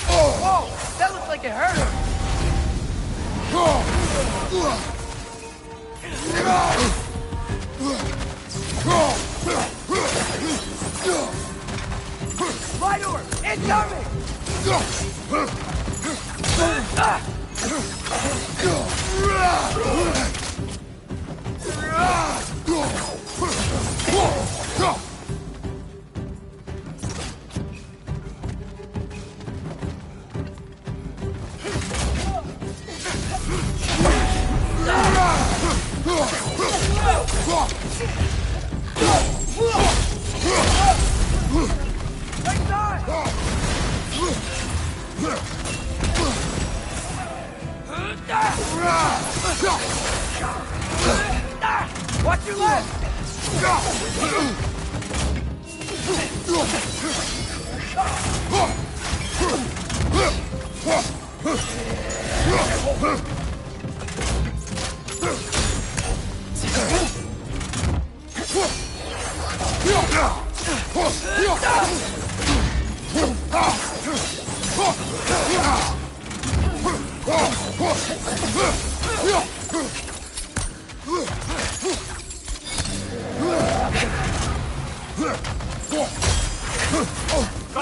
S3: Whoa! That looks like it hurt him! Fire! Incoming! Watch your left!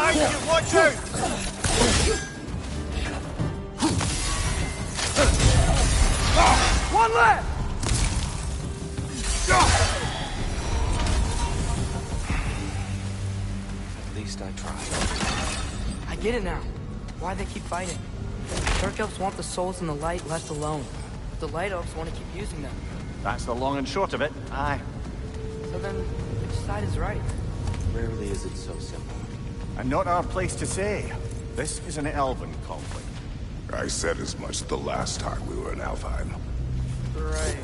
S8: Guys, watch out!
S3: One left!
S6: At least I tried.
S3: I get it now. Why they keep fighting. Dark Elves want the souls in the light left alone. The Light Elves want to keep using them.
S8: That's the long and short of it. Aye.
S3: So then, which side is right?
S6: Rarely is it so simple.
S8: And not our place to say. This is an elven conflict.
S5: I said as much the last time we were in Alfheim.
S3: Right.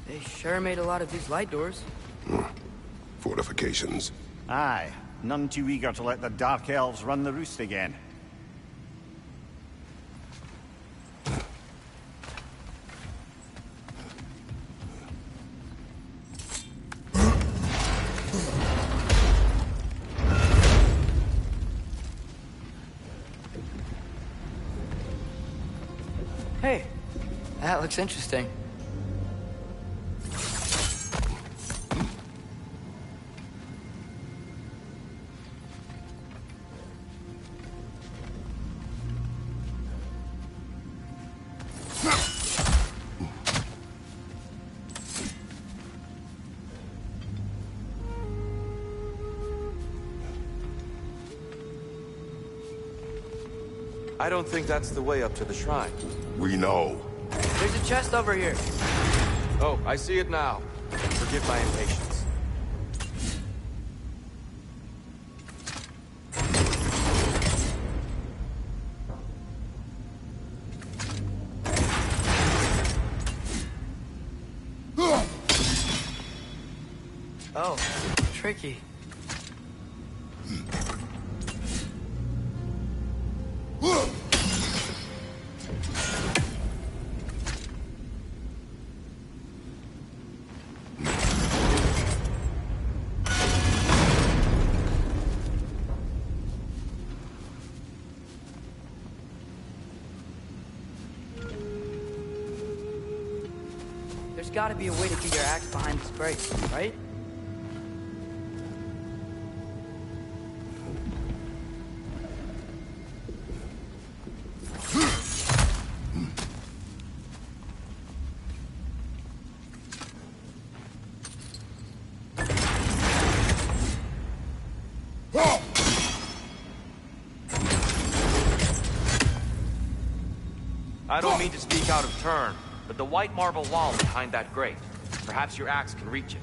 S3: They sure made a lot of these light doors.
S5: Fortifications.
S8: Aye. None too eager to let the Dark Elves run the roost again.
S3: Hey, that looks interesting.
S6: I don't think that's the way up to the shrine.
S5: We know.
S3: There's a chest over here.
S6: Oh, I see it now. Forgive my impatience.
S3: Oh, tricky. There's gotta be a way to get your axe behind this break, right?
S6: I don't mean to speak out of turn, but the white marble wall behind that grate. Perhaps your axe can reach it.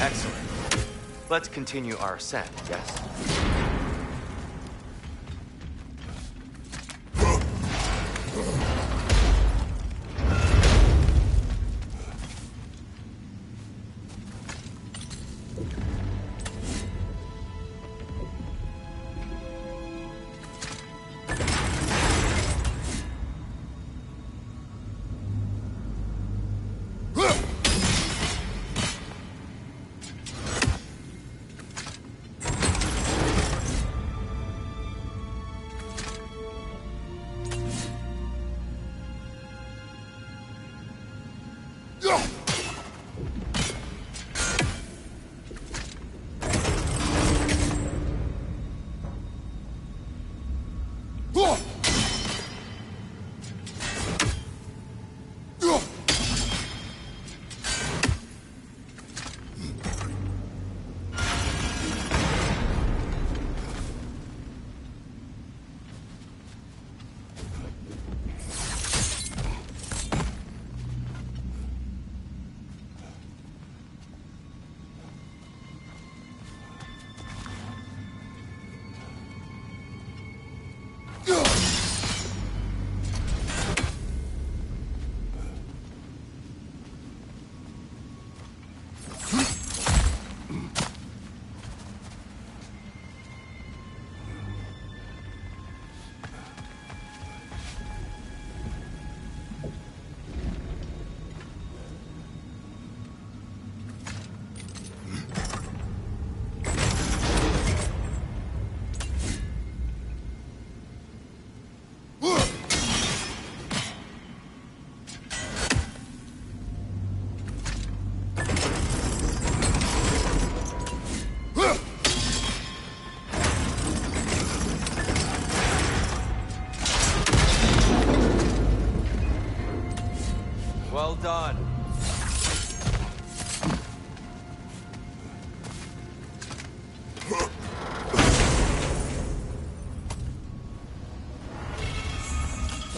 S6: Excellent. Let's continue our ascent, yes?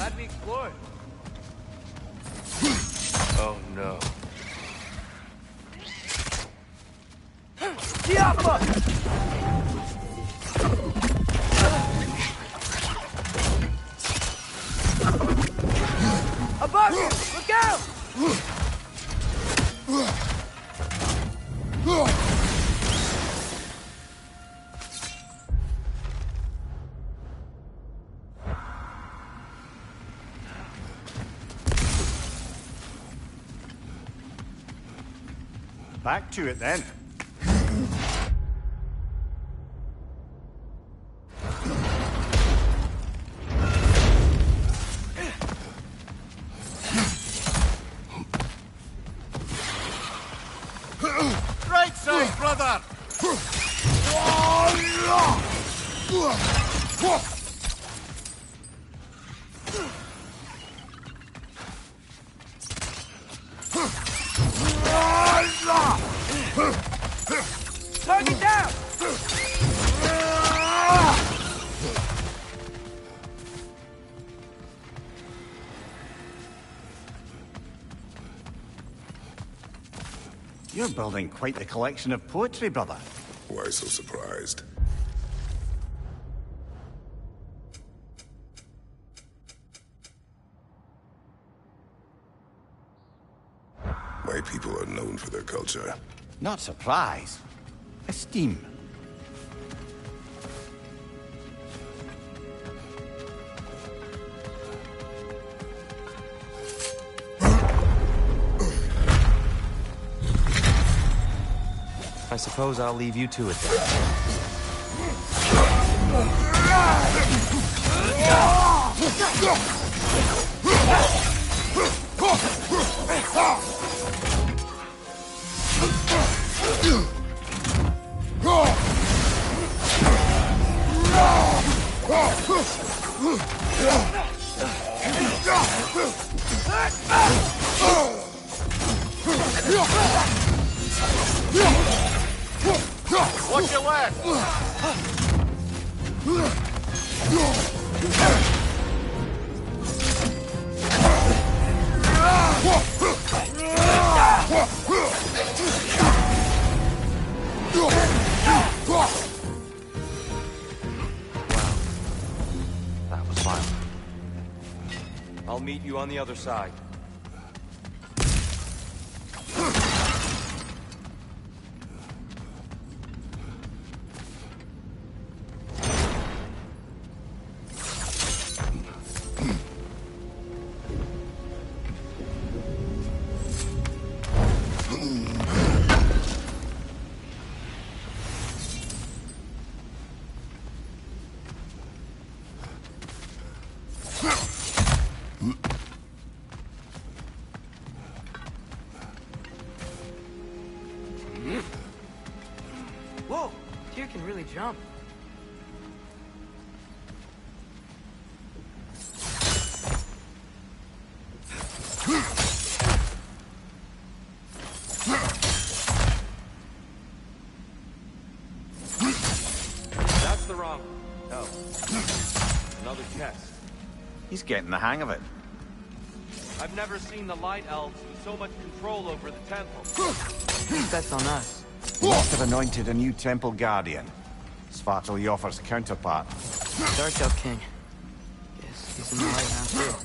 S3: Glad we explored.
S11: Oh no.
S3: Above you! Look out!
S8: Back to it then.
S7: Right side, brother!
S3: Target down!
S8: You're building quite the collection of poetry, brother.
S5: Why so surprised? My people are known for their culture.
S8: Not surprise. Esteem.
S6: I suppose I'll leave you to it then.
S7: Watch your left!
S6: That was fun. I'll meet you on the other side.
S3: Whoa! Deer can really jump.
S6: That's the wrong. Oh. Another chest.
S8: He's getting the hang of it.
S6: I've never seen the Light Elves with so much control over the temple.
S3: That's on us.
S8: We must have anointed a new temple guardian. Svartal Yoffer's counterpart.
S3: Dark Elf King. Guess he's in the light now too.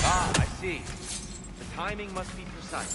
S6: Ah, I see. The timing must be precise.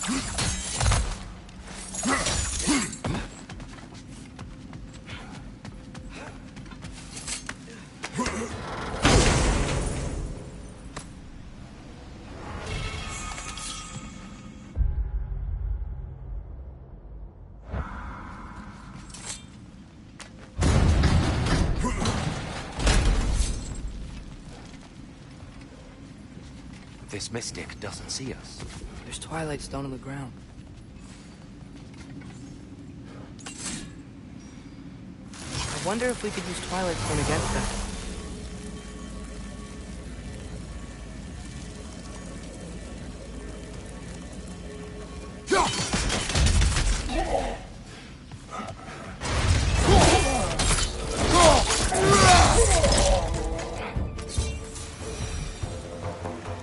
S6: This mystic doesn't see us.
S3: There's Twilight Stone on the ground. I wonder if we could use Twilight Stone against them.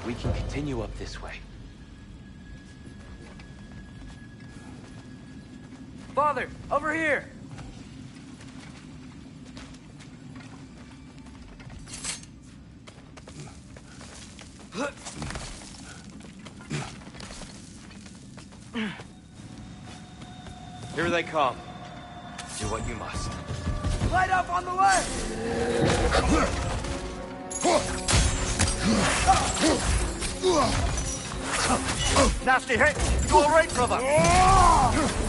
S6: We can continue up this way.
S3: Father, over here!
S6: Here they come. Do what you must.
S3: Light up on the left!
S8: Nasty hit! You all right, brother?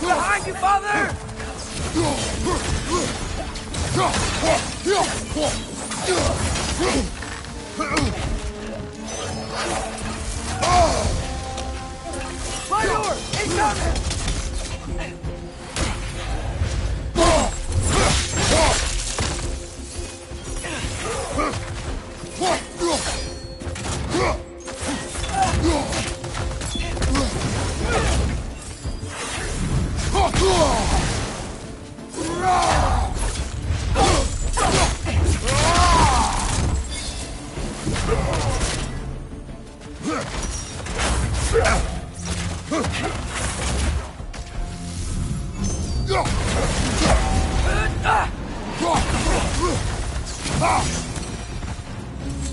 S3: Behind you, Father! My door! Incoming!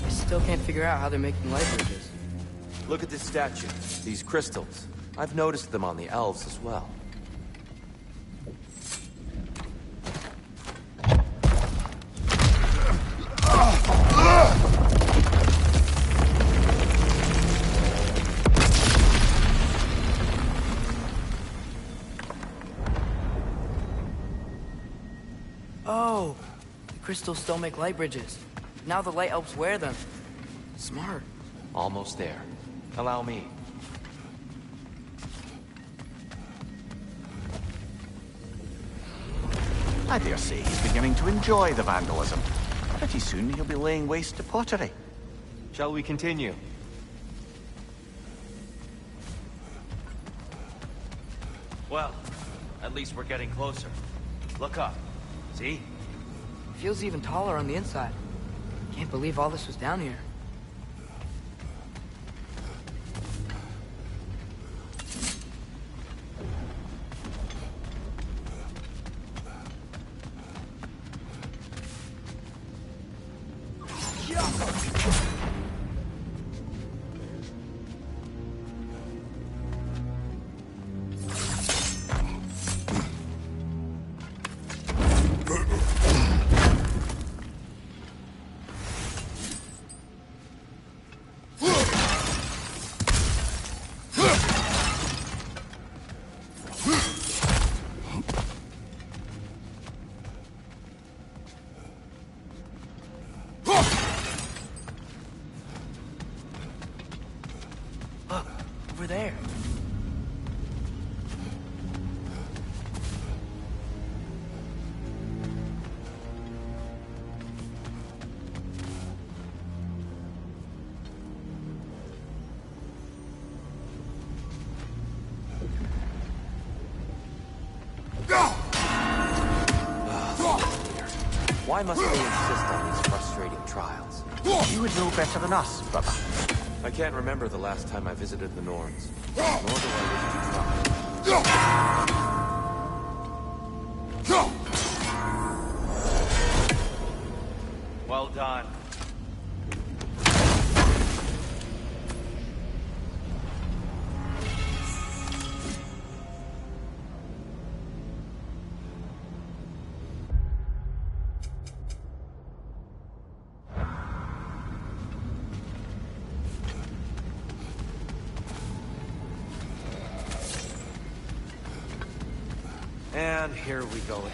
S3: I still can't figure out how they're making light bridges.
S6: Look at this statue. These crystals. I've noticed them on the elves as well.
S3: Oh, the crystals still make light bridges. Now the light elves wear them. Smart.
S6: Almost there. Allow me.
S8: I dare say he's beginning to enjoy the vandalism. Pretty soon he'll be laying waste to pottery.
S6: Shall we continue? Well, at least we're getting closer. Look up. See?
S3: Feels even taller on the inside. Can't believe all this was down here. Over there.
S6: Why must they insist on these frustrating trials?
S8: You would know better than us, brother.
S6: I can't remember the last time I visited the Norns. Nor do I wish to try. Well done.
S1: And here we go again.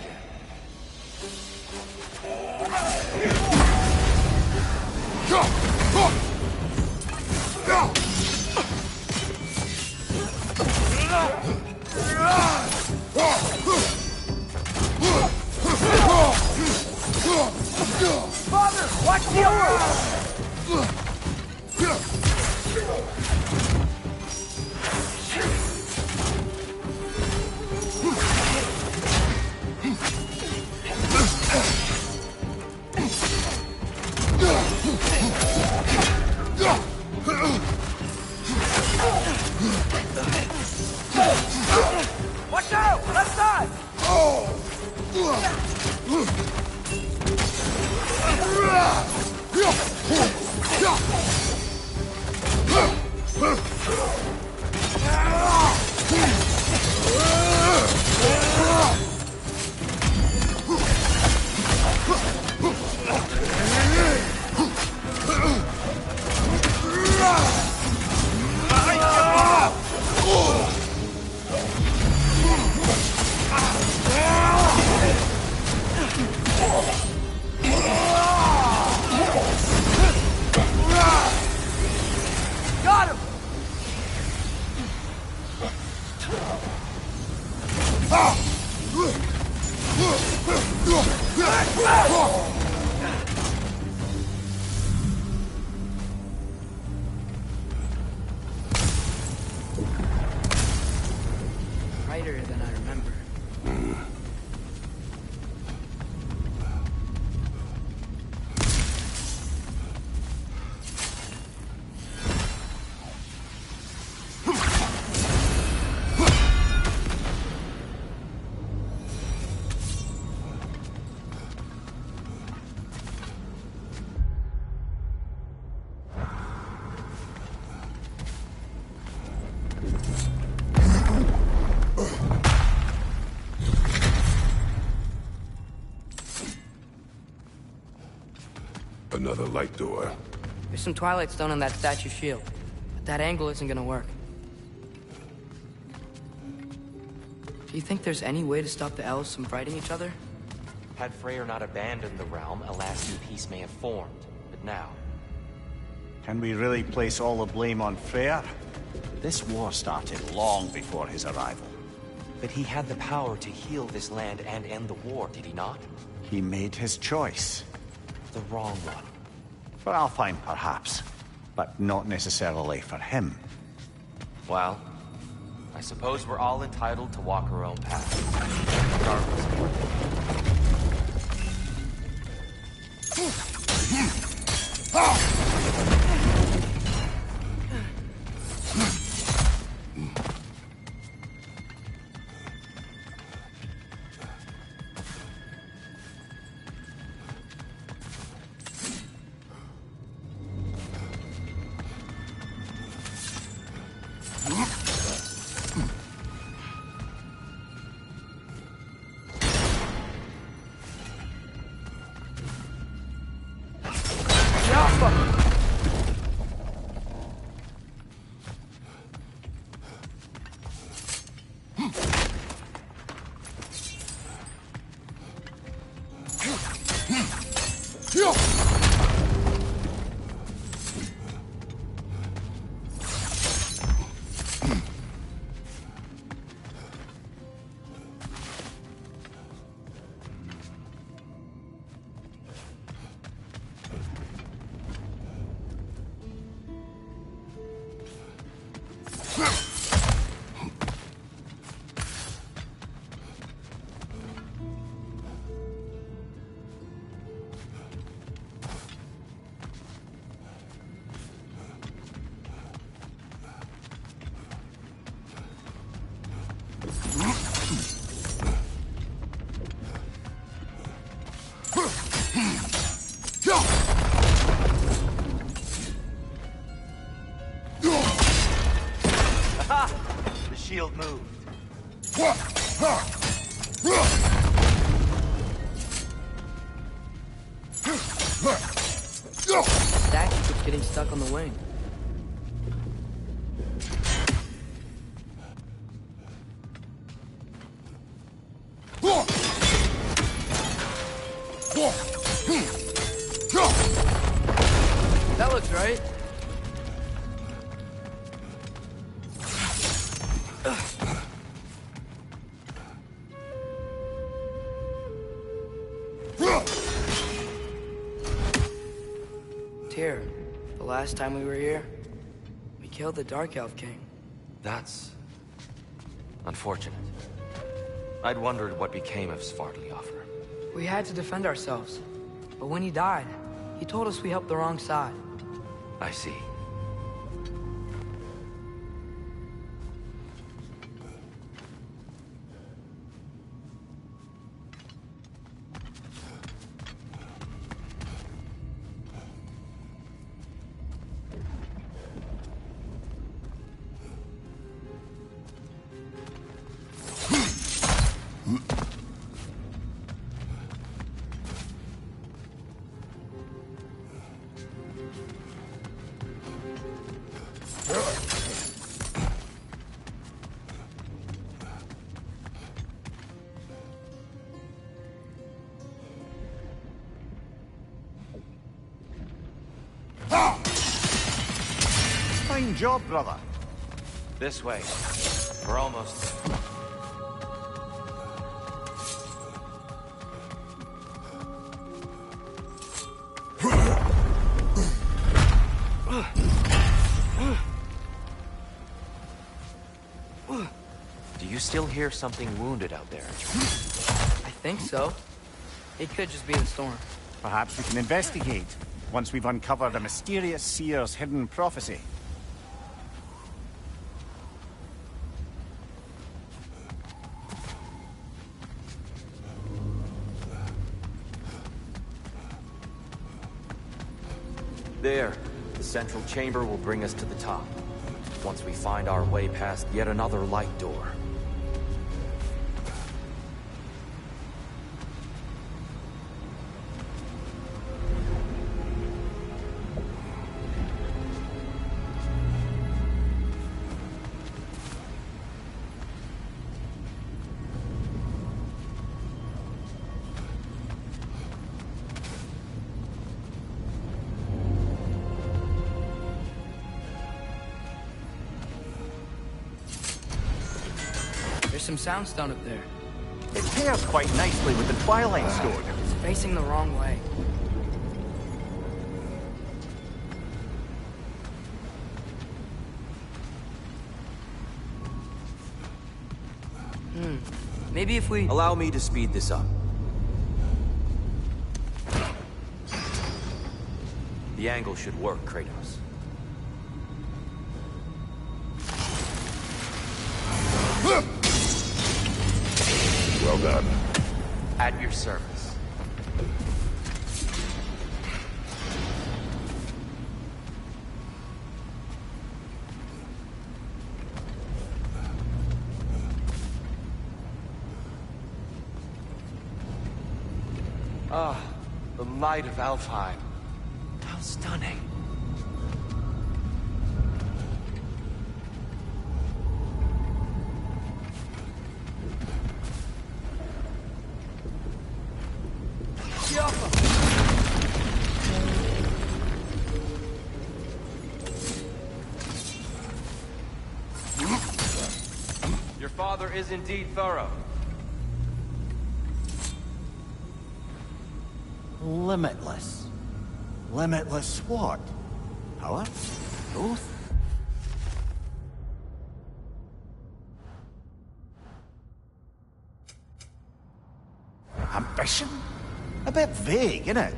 S11: Father, watch the arrow! Watch out! Left side! Got him!
S3: Brighter than I remember.
S5: Another light door.
S2: There's some Twilight Stone on that statue shield, but that angle isn't gonna work. Do you think there's any way to stop the elves from fighting each other?
S6: Had Freyr not abandoned the realm, a lasting peace may have formed. But now...
S8: Can we really place all the blame on Freyr? This war started long before his arrival.
S6: But he had the power to heal this land and end the war, did he not?
S8: He made his choice.
S6: The wrong one.
S8: For Alfheim, perhaps. But not necessarily for him.
S6: Well, I suppose we're all entitled to walk our own path. Regardless of the shield moved.
S2: Statue keeps getting stuck on the wing.
S3: That looks right. Tyr, the last time we were here, we killed the Dark Elf King.
S6: That's... unfortunate. I'd wondered what became of Svartalfr.
S3: We had to defend ourselves. But when he died, he told us we helped the wrong side.
S6: I see.
S8: Fine job, brother.
S6: This way. We're almost... Do you still hear something wounded out there?
S3: I think so. It could just be the storm.
S8: Perhaps we can investigate, once we've uncovered a mysterious seer's hidden prophecy.
S6: There. The central chamber will bring us to the top. Once we find our way past yet another light door.
S3: There's some soundstone up there.
S8: It pairs quite nicely with the Twilight Stone.
S3: It's facing the wrong way. Maybe if we...
S6: Allow me to speed this up. The angle should work, Kratos.
S5: Well done.
S6: At your service. Ah, the light of Alfheim. How stunning. Your father is indeed thorough.
S8: Limitless. Limitless what? Power? Growth? Ambition? A bit vague, isn't it?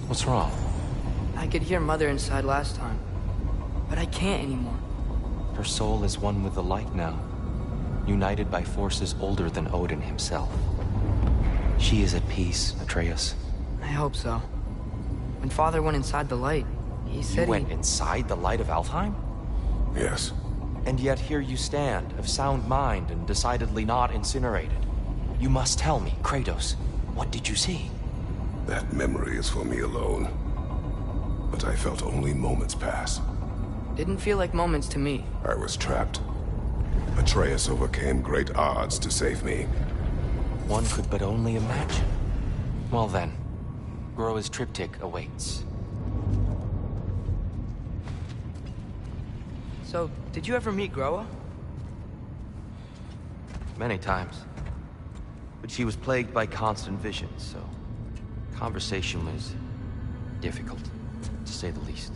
S6: What's wrong?
S3: I could hear Mother inside last time, but I can't anymore.
S6: Her soul is one with the light now, united by forces older than Odin himself. She is at peace, Atreus.
S3: I hope so. When Father went inside the light, he said
S6: You went inside the light of Alfheim?
S5: Yes.
S6: And yet here you stand, of sound mind and decidedly not incinerated. You must tell me, Kratos, what did you see?
S5: That memory is for me alone. But I felt only moments pass.
S3: Didn't feel like moments to me.
S5: I was trapped. Atreus overcame great odds to save me.
S6: One could but only imagine. Well then, Groa's triptych awaits.
S3: So, did you ever meet Groa?
S6: Many times. But she was plagued by constant visions, so conversation was difficult, to say the least.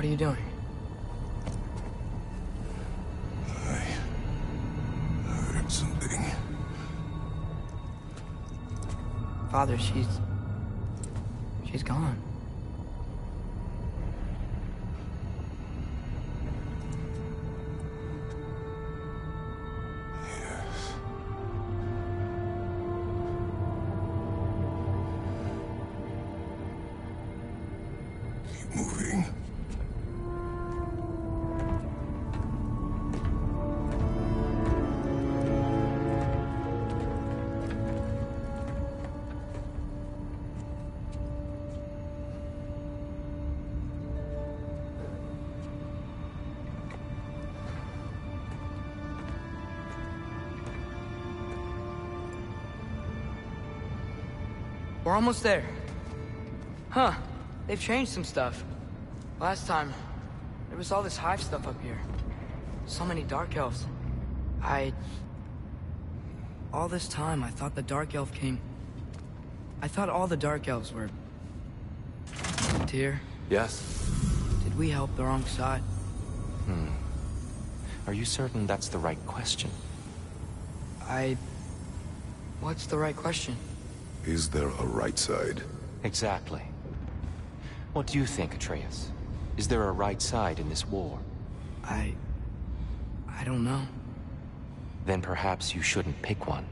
S3: What are you doing?
S5: I heard something.
S3: Father, she's gone.
S5: Yes. Keep moving.
S3: We're almost there. Huh. They've changed some stuff. Last time, there was all this hive stuff up here. So many Dark Elves. All this time, I thought the Dark Elf came... I thought all the Dark Elves were... Tyr,
S6: Yes?
S3: did we help the wrong side?
S6: Are you certain that's the right question?
S3: What's the right question?
S5: Is there a right side?
S6: Exactly. What do you think, Atreus? Is there a right side in this war?
S3: I don't know.
S6: Then perhaps you shouldn't pick one.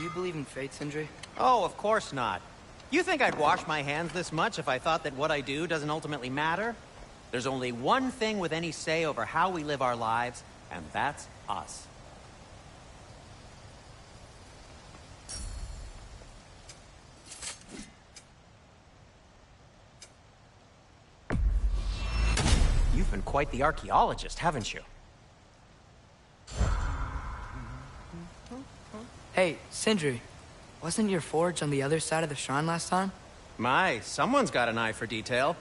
S3: Do you believe in fate, Sindri?
S1: Oh, of course not. You think I'd wash my hands this much if I thought that what I do doesn't ultimately matter? There's only one thing with any say over how we live our lives, and that's us. You've been quite the archaeologist, haven't you?
S3: Hey, Sindri, wasn't your forge on the other side of the shrine last time?
S1: My, someone's got an eye for detail.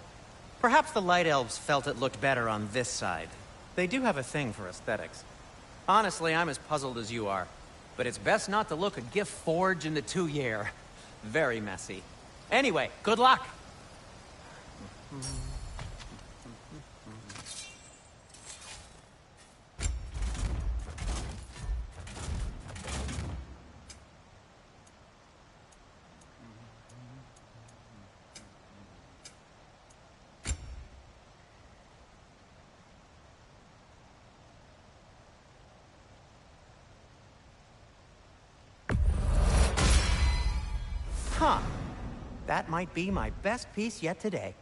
S1: Perhaps the Light Elves felt it looked better on this side. They do have a thing for aesthetics. Honestly, I'm as puzzled as you are. But it's best not to look a gift forge in the 2 year. Very messy. Anyway, good luck! Huh. That might be my best piece yet today.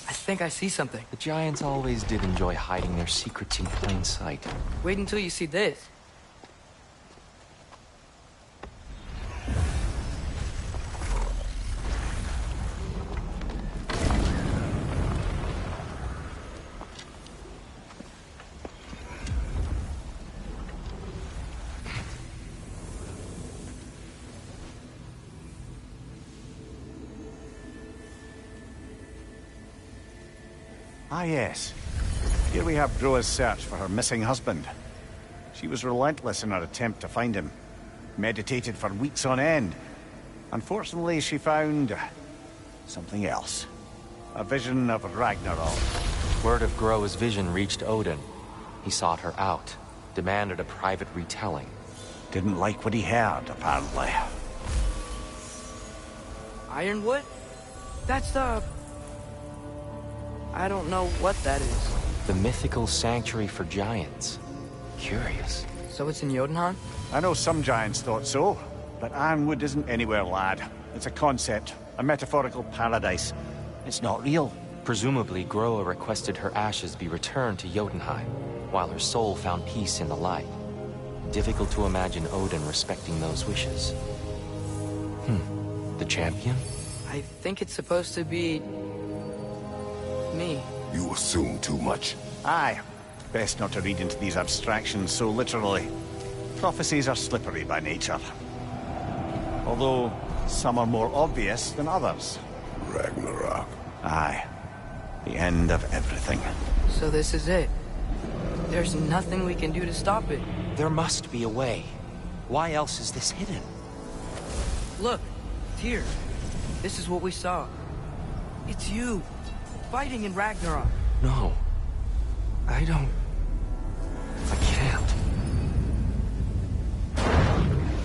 S3: I think I see something.
S6: The giants always did enjoy hiding their secrets in plain sight.
S3: Wait until you see this.
S8: Ah, yes. Here we have Groa's search for her missing husband. She was relentless in her attempt to find him. Meditated for weeks on end. Unfortunately, she found something else. A vision of Ragnarok.
S6: Word of Groa's vision reached Odin. He sought her out, demanded a private retelling.
S8: Didn't like what he heard, apparently.
S3: Ironwood? That's the... I don't know what that is.
S6: The mythical sanctuary for giants. Curious.
S3: So it's in Jotunheim?
S8: I know some giants thought so, but Ironwood isn't anywhere, lad. It's a concept, a metaphorical paradise. It's not real.
S6: Presumably, Groa requested her ashes be returned to Jotunheim, while her soul found peace in the light. Difficult to imagine Odin respecting those wishes. The champion?
S3: I think it's supposed to be... me.
S5: You assume too much.
S8: Aye. Best not to read into these abstractions so literally. Prophecies are slippery by nature. Although, some are more obvious than others.
S5: Ragnarok.
S8: Aye. The end of everything.
S3: So this is it. There's nothing we can do to stop it.
S6: There must be a way. Why else is this hidden?
S3: Look, here. This is what we saw. It's you, fighting in Ragnarok.
S6: No. I don't... I can't.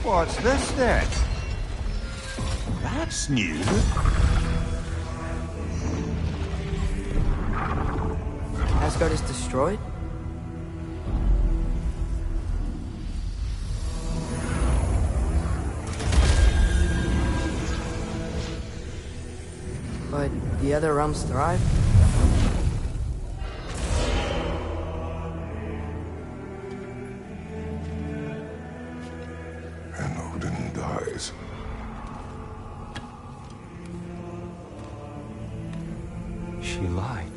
S8: What's this then? That's new.
S3: Asgard is destroyed? But the other realms thrive?
S5: And Odin dies.
S6: She lied.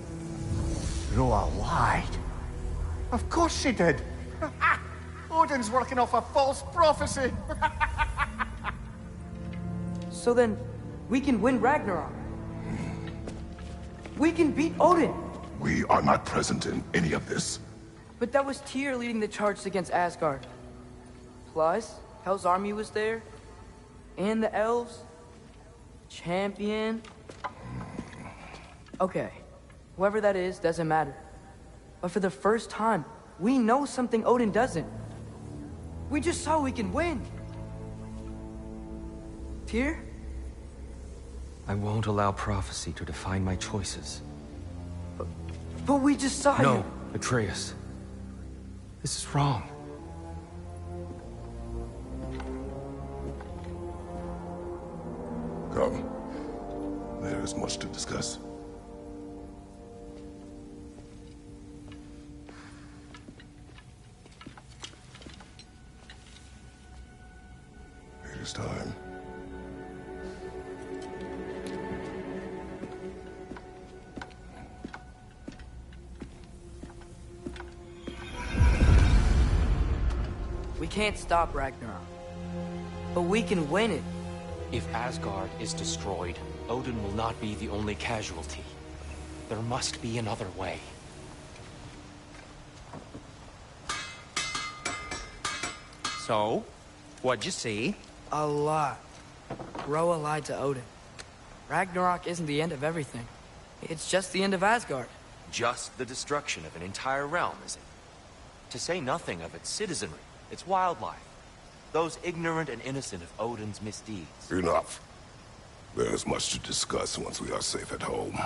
S8: Groa lied. Of course she did. Odin's working off a false prophecy.
S3: So then, we can win Ragnarok. We can beat Odin.
S5: We are not present in any of this.
S3: But that was Tyr leading the charge against Asgard. Plus, Hell's army was there. And the elves. Champion. Okay, whoever that is doesn't matter. But for the first time, we know something Odin doesn't. We just saw we can win. Tyr?
S6: I won't allow prophecy to define my choices.
S3: But we just saw you.
S6: No, Atreus. This is wrong.
S5: Come. There is much to discuss. It is time.
S3: We can't stop Ragnarok. But we can win it.
S6: If Asgard is destroyed, Odin will not be the only casualty. There must be another way.
S1: So, what'd you see?
S3: A lot. Groa lied to Odin. Ragnarok isn't the end of everything. It's just the end of Asgard.
S6: Just the destruction of an entire realm, is it? To say nothing of its citizenry, its wildlife, those ignorant and innocent of Odin's misdeeds.
S5: Enough. There's much to discuss once we are safe at home.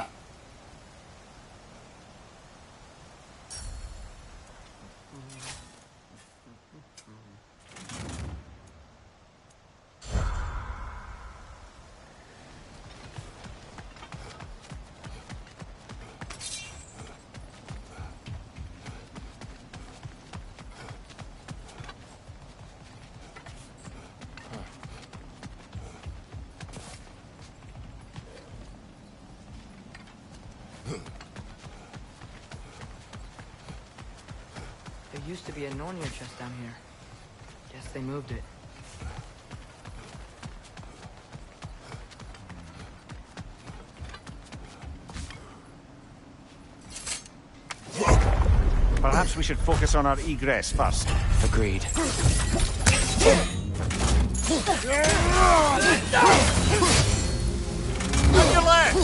S3: There used to be a Nornir chest down here. Guess they moved it.
S8: Perhaps we should focus on our egress first.
S6: Agreed.
S8: On your left!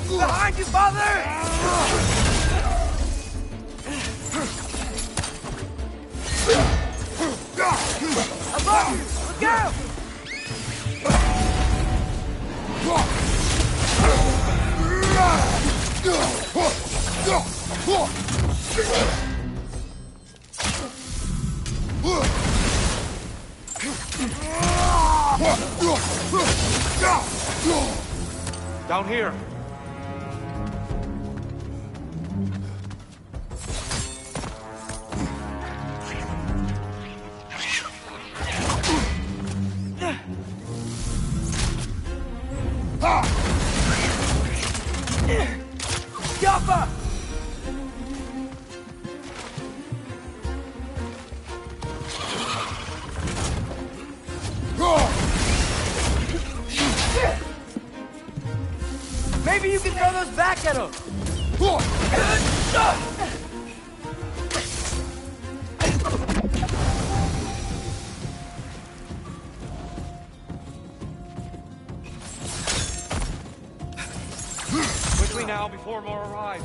S11: Behind you, father! Above
S6: Down here.
S11: Yappa! Maybe you can throw those back at him!
S6: Quickly now, before more arrive.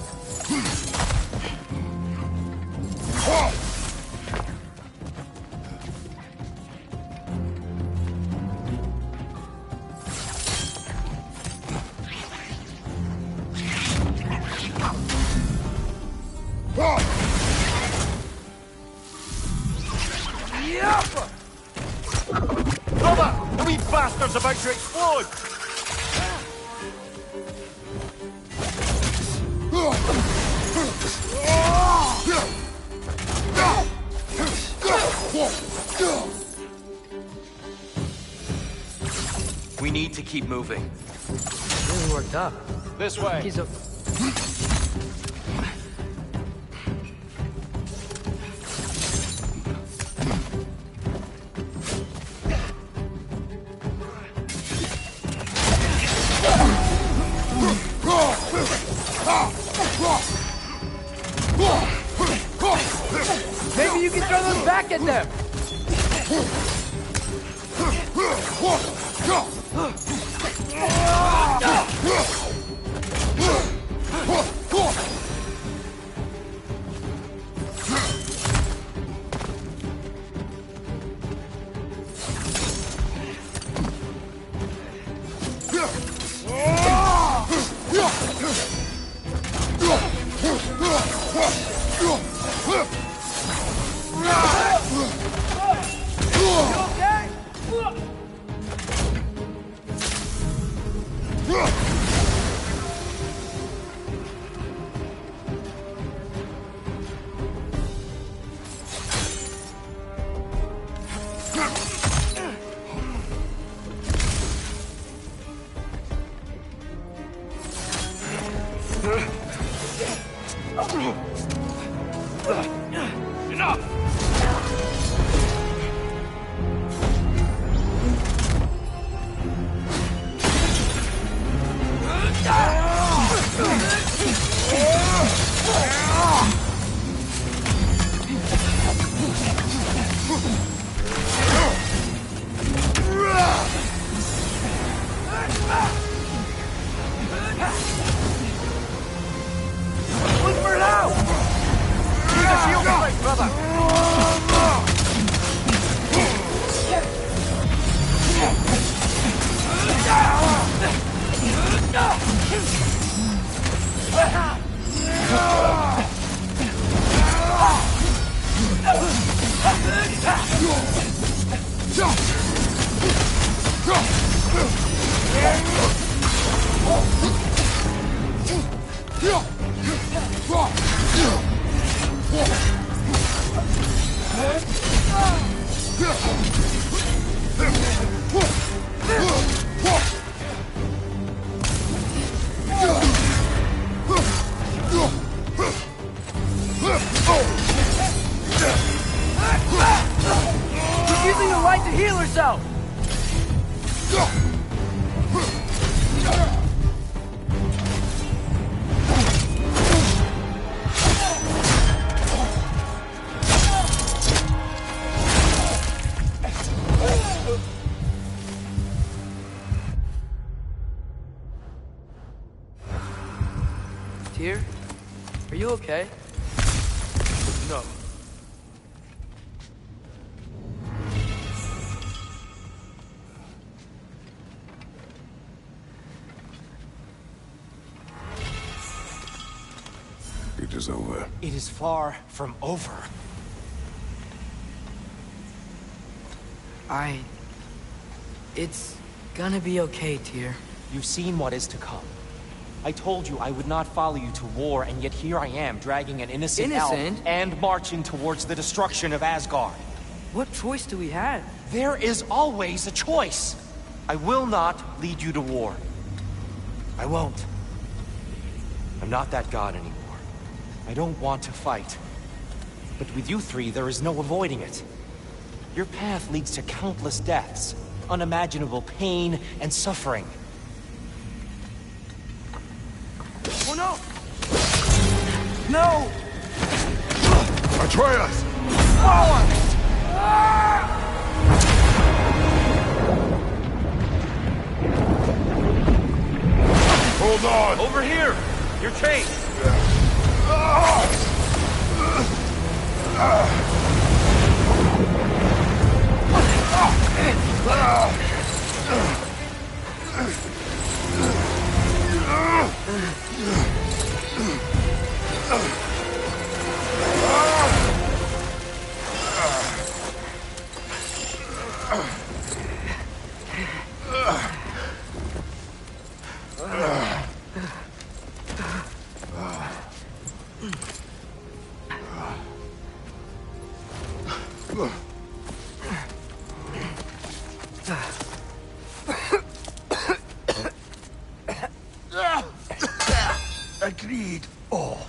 S7: Brother! The wee bastard's about to explode!
S6: We need to keep moving.
S3: Really worked up.
S6: This way.
S3: He's a...
S11: Maybe you can throw those back at them! Look for now! Use a shield strike, brother! She's using the light to heal herself!
S3: Tyr? Are you okay?
S6: No.
S5: conflict is over.
S6: It is far from over.
S3: It's gonna be okay, Tyr.
S6: You've seen what is to come. I told you I would not follow you to war, and yet here I am, dragging an innocent elf and marching towards the destruction of Asgard.
S3: What choice do we have?
S6: There is always a choice. I will not lead you to war. I won't. I'm not that god anymore. I don't want to fight. But with you three, there is no avoiding it. Your path leads to countless deaths, unimaginable pain and suffering.
S11: Oh no! No!
S5: Atreus! Hold on!
S11: Over here! Your chain!
S5: Agreed. Oh.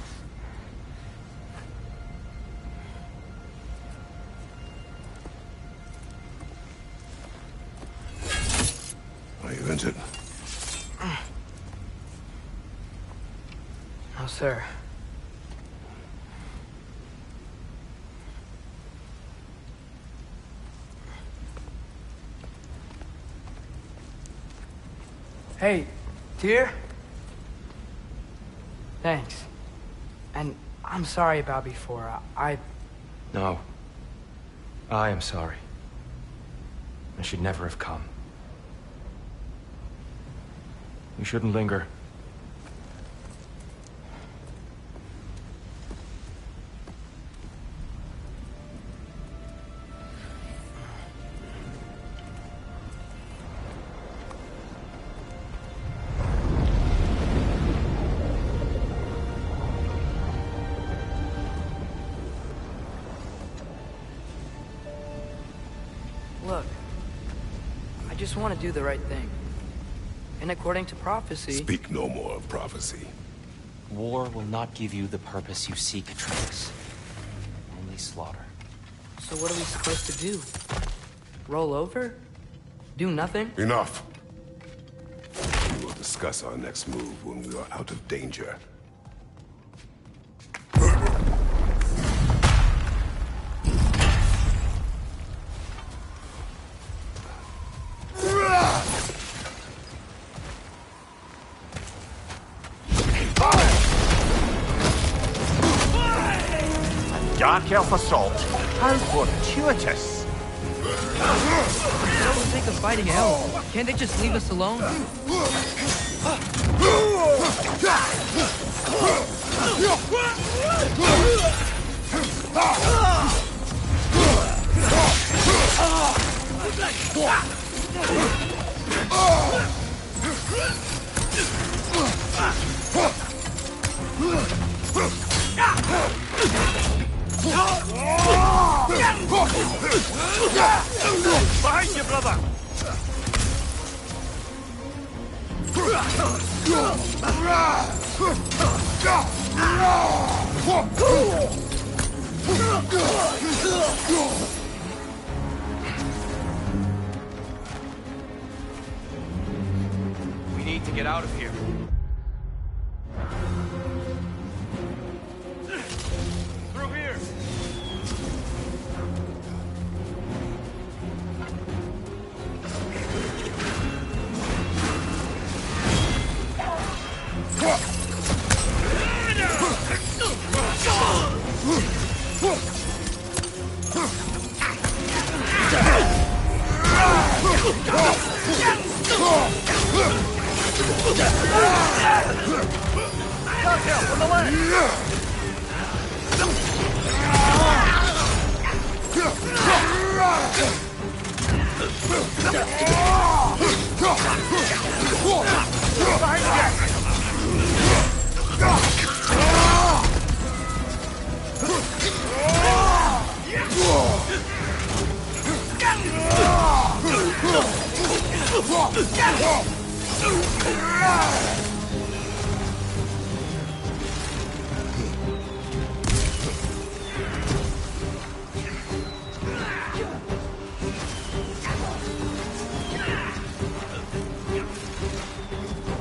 S5: Are you entered?
S3: No, sir. Hey, Tyr? Thanks. And I'm sorry about before.
S6: No. I am sorry. I should never have come. You shouldn't linger.
S3: Look, I just want to do the right thing. And according to prophecy...
S5: Speak no more of prophecy.
S6: War will not give you the purpose you seek, Atreus. Only slaughter.
S3: So what are we supposed to do? Roll over? Do nothing?
S5: Enough. We will discuss our next move when we are out of danger.
S8: Dark elf assault. How fortuitous.
S3: For the sake of fighting elves, can't they just leave us alone?
S11: Behind you, brother!
S6: We need to get out of here.
S11: Through here!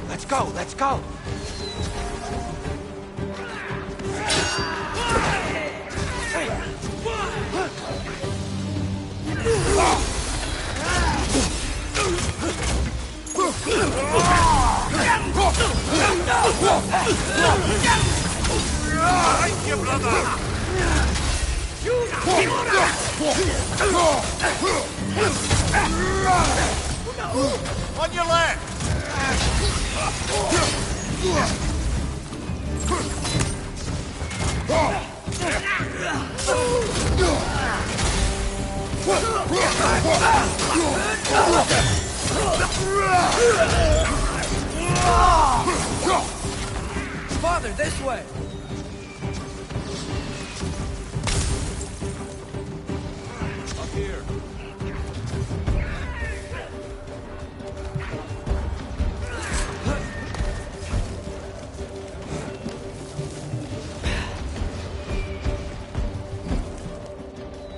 S11: Let's go, let's go!
S7: Thank you, brother! On your left!
S3: Father, this way!
S11: Up here.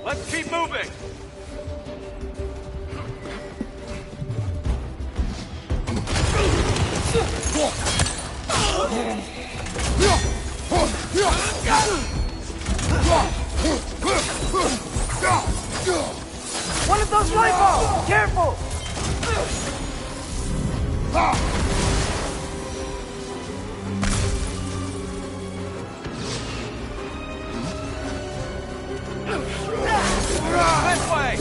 S11: Let's keep moving!
S3: One of those light bulbs! Careful!
S11: This way!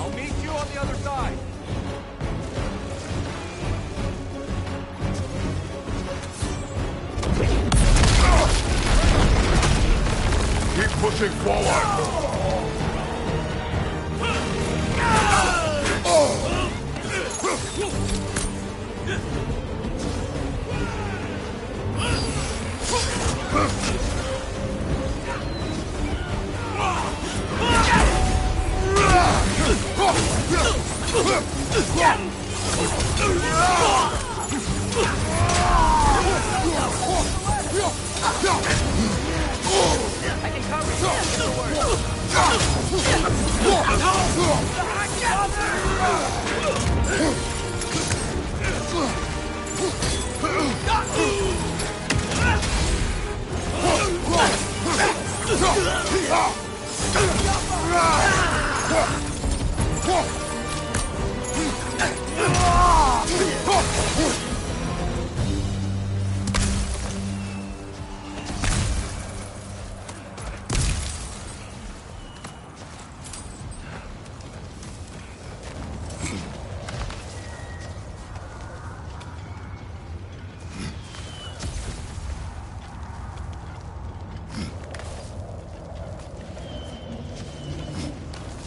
S11: I'll meet you on the other side.
S5: Keep pushing forward!
S3: I can cover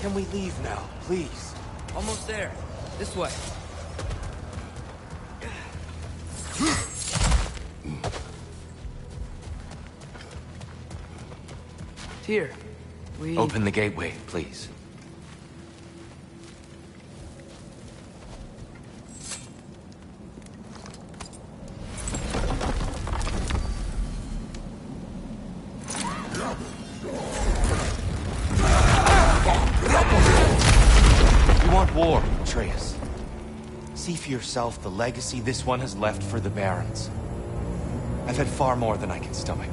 S11: Can we leave now, please?
S3: Almost there. This way. Here. We...
S6: Open the gateway, please. You want war, Atreus. See for yourself the legacy this one has left for the Barons. I've had far more than I can stomach.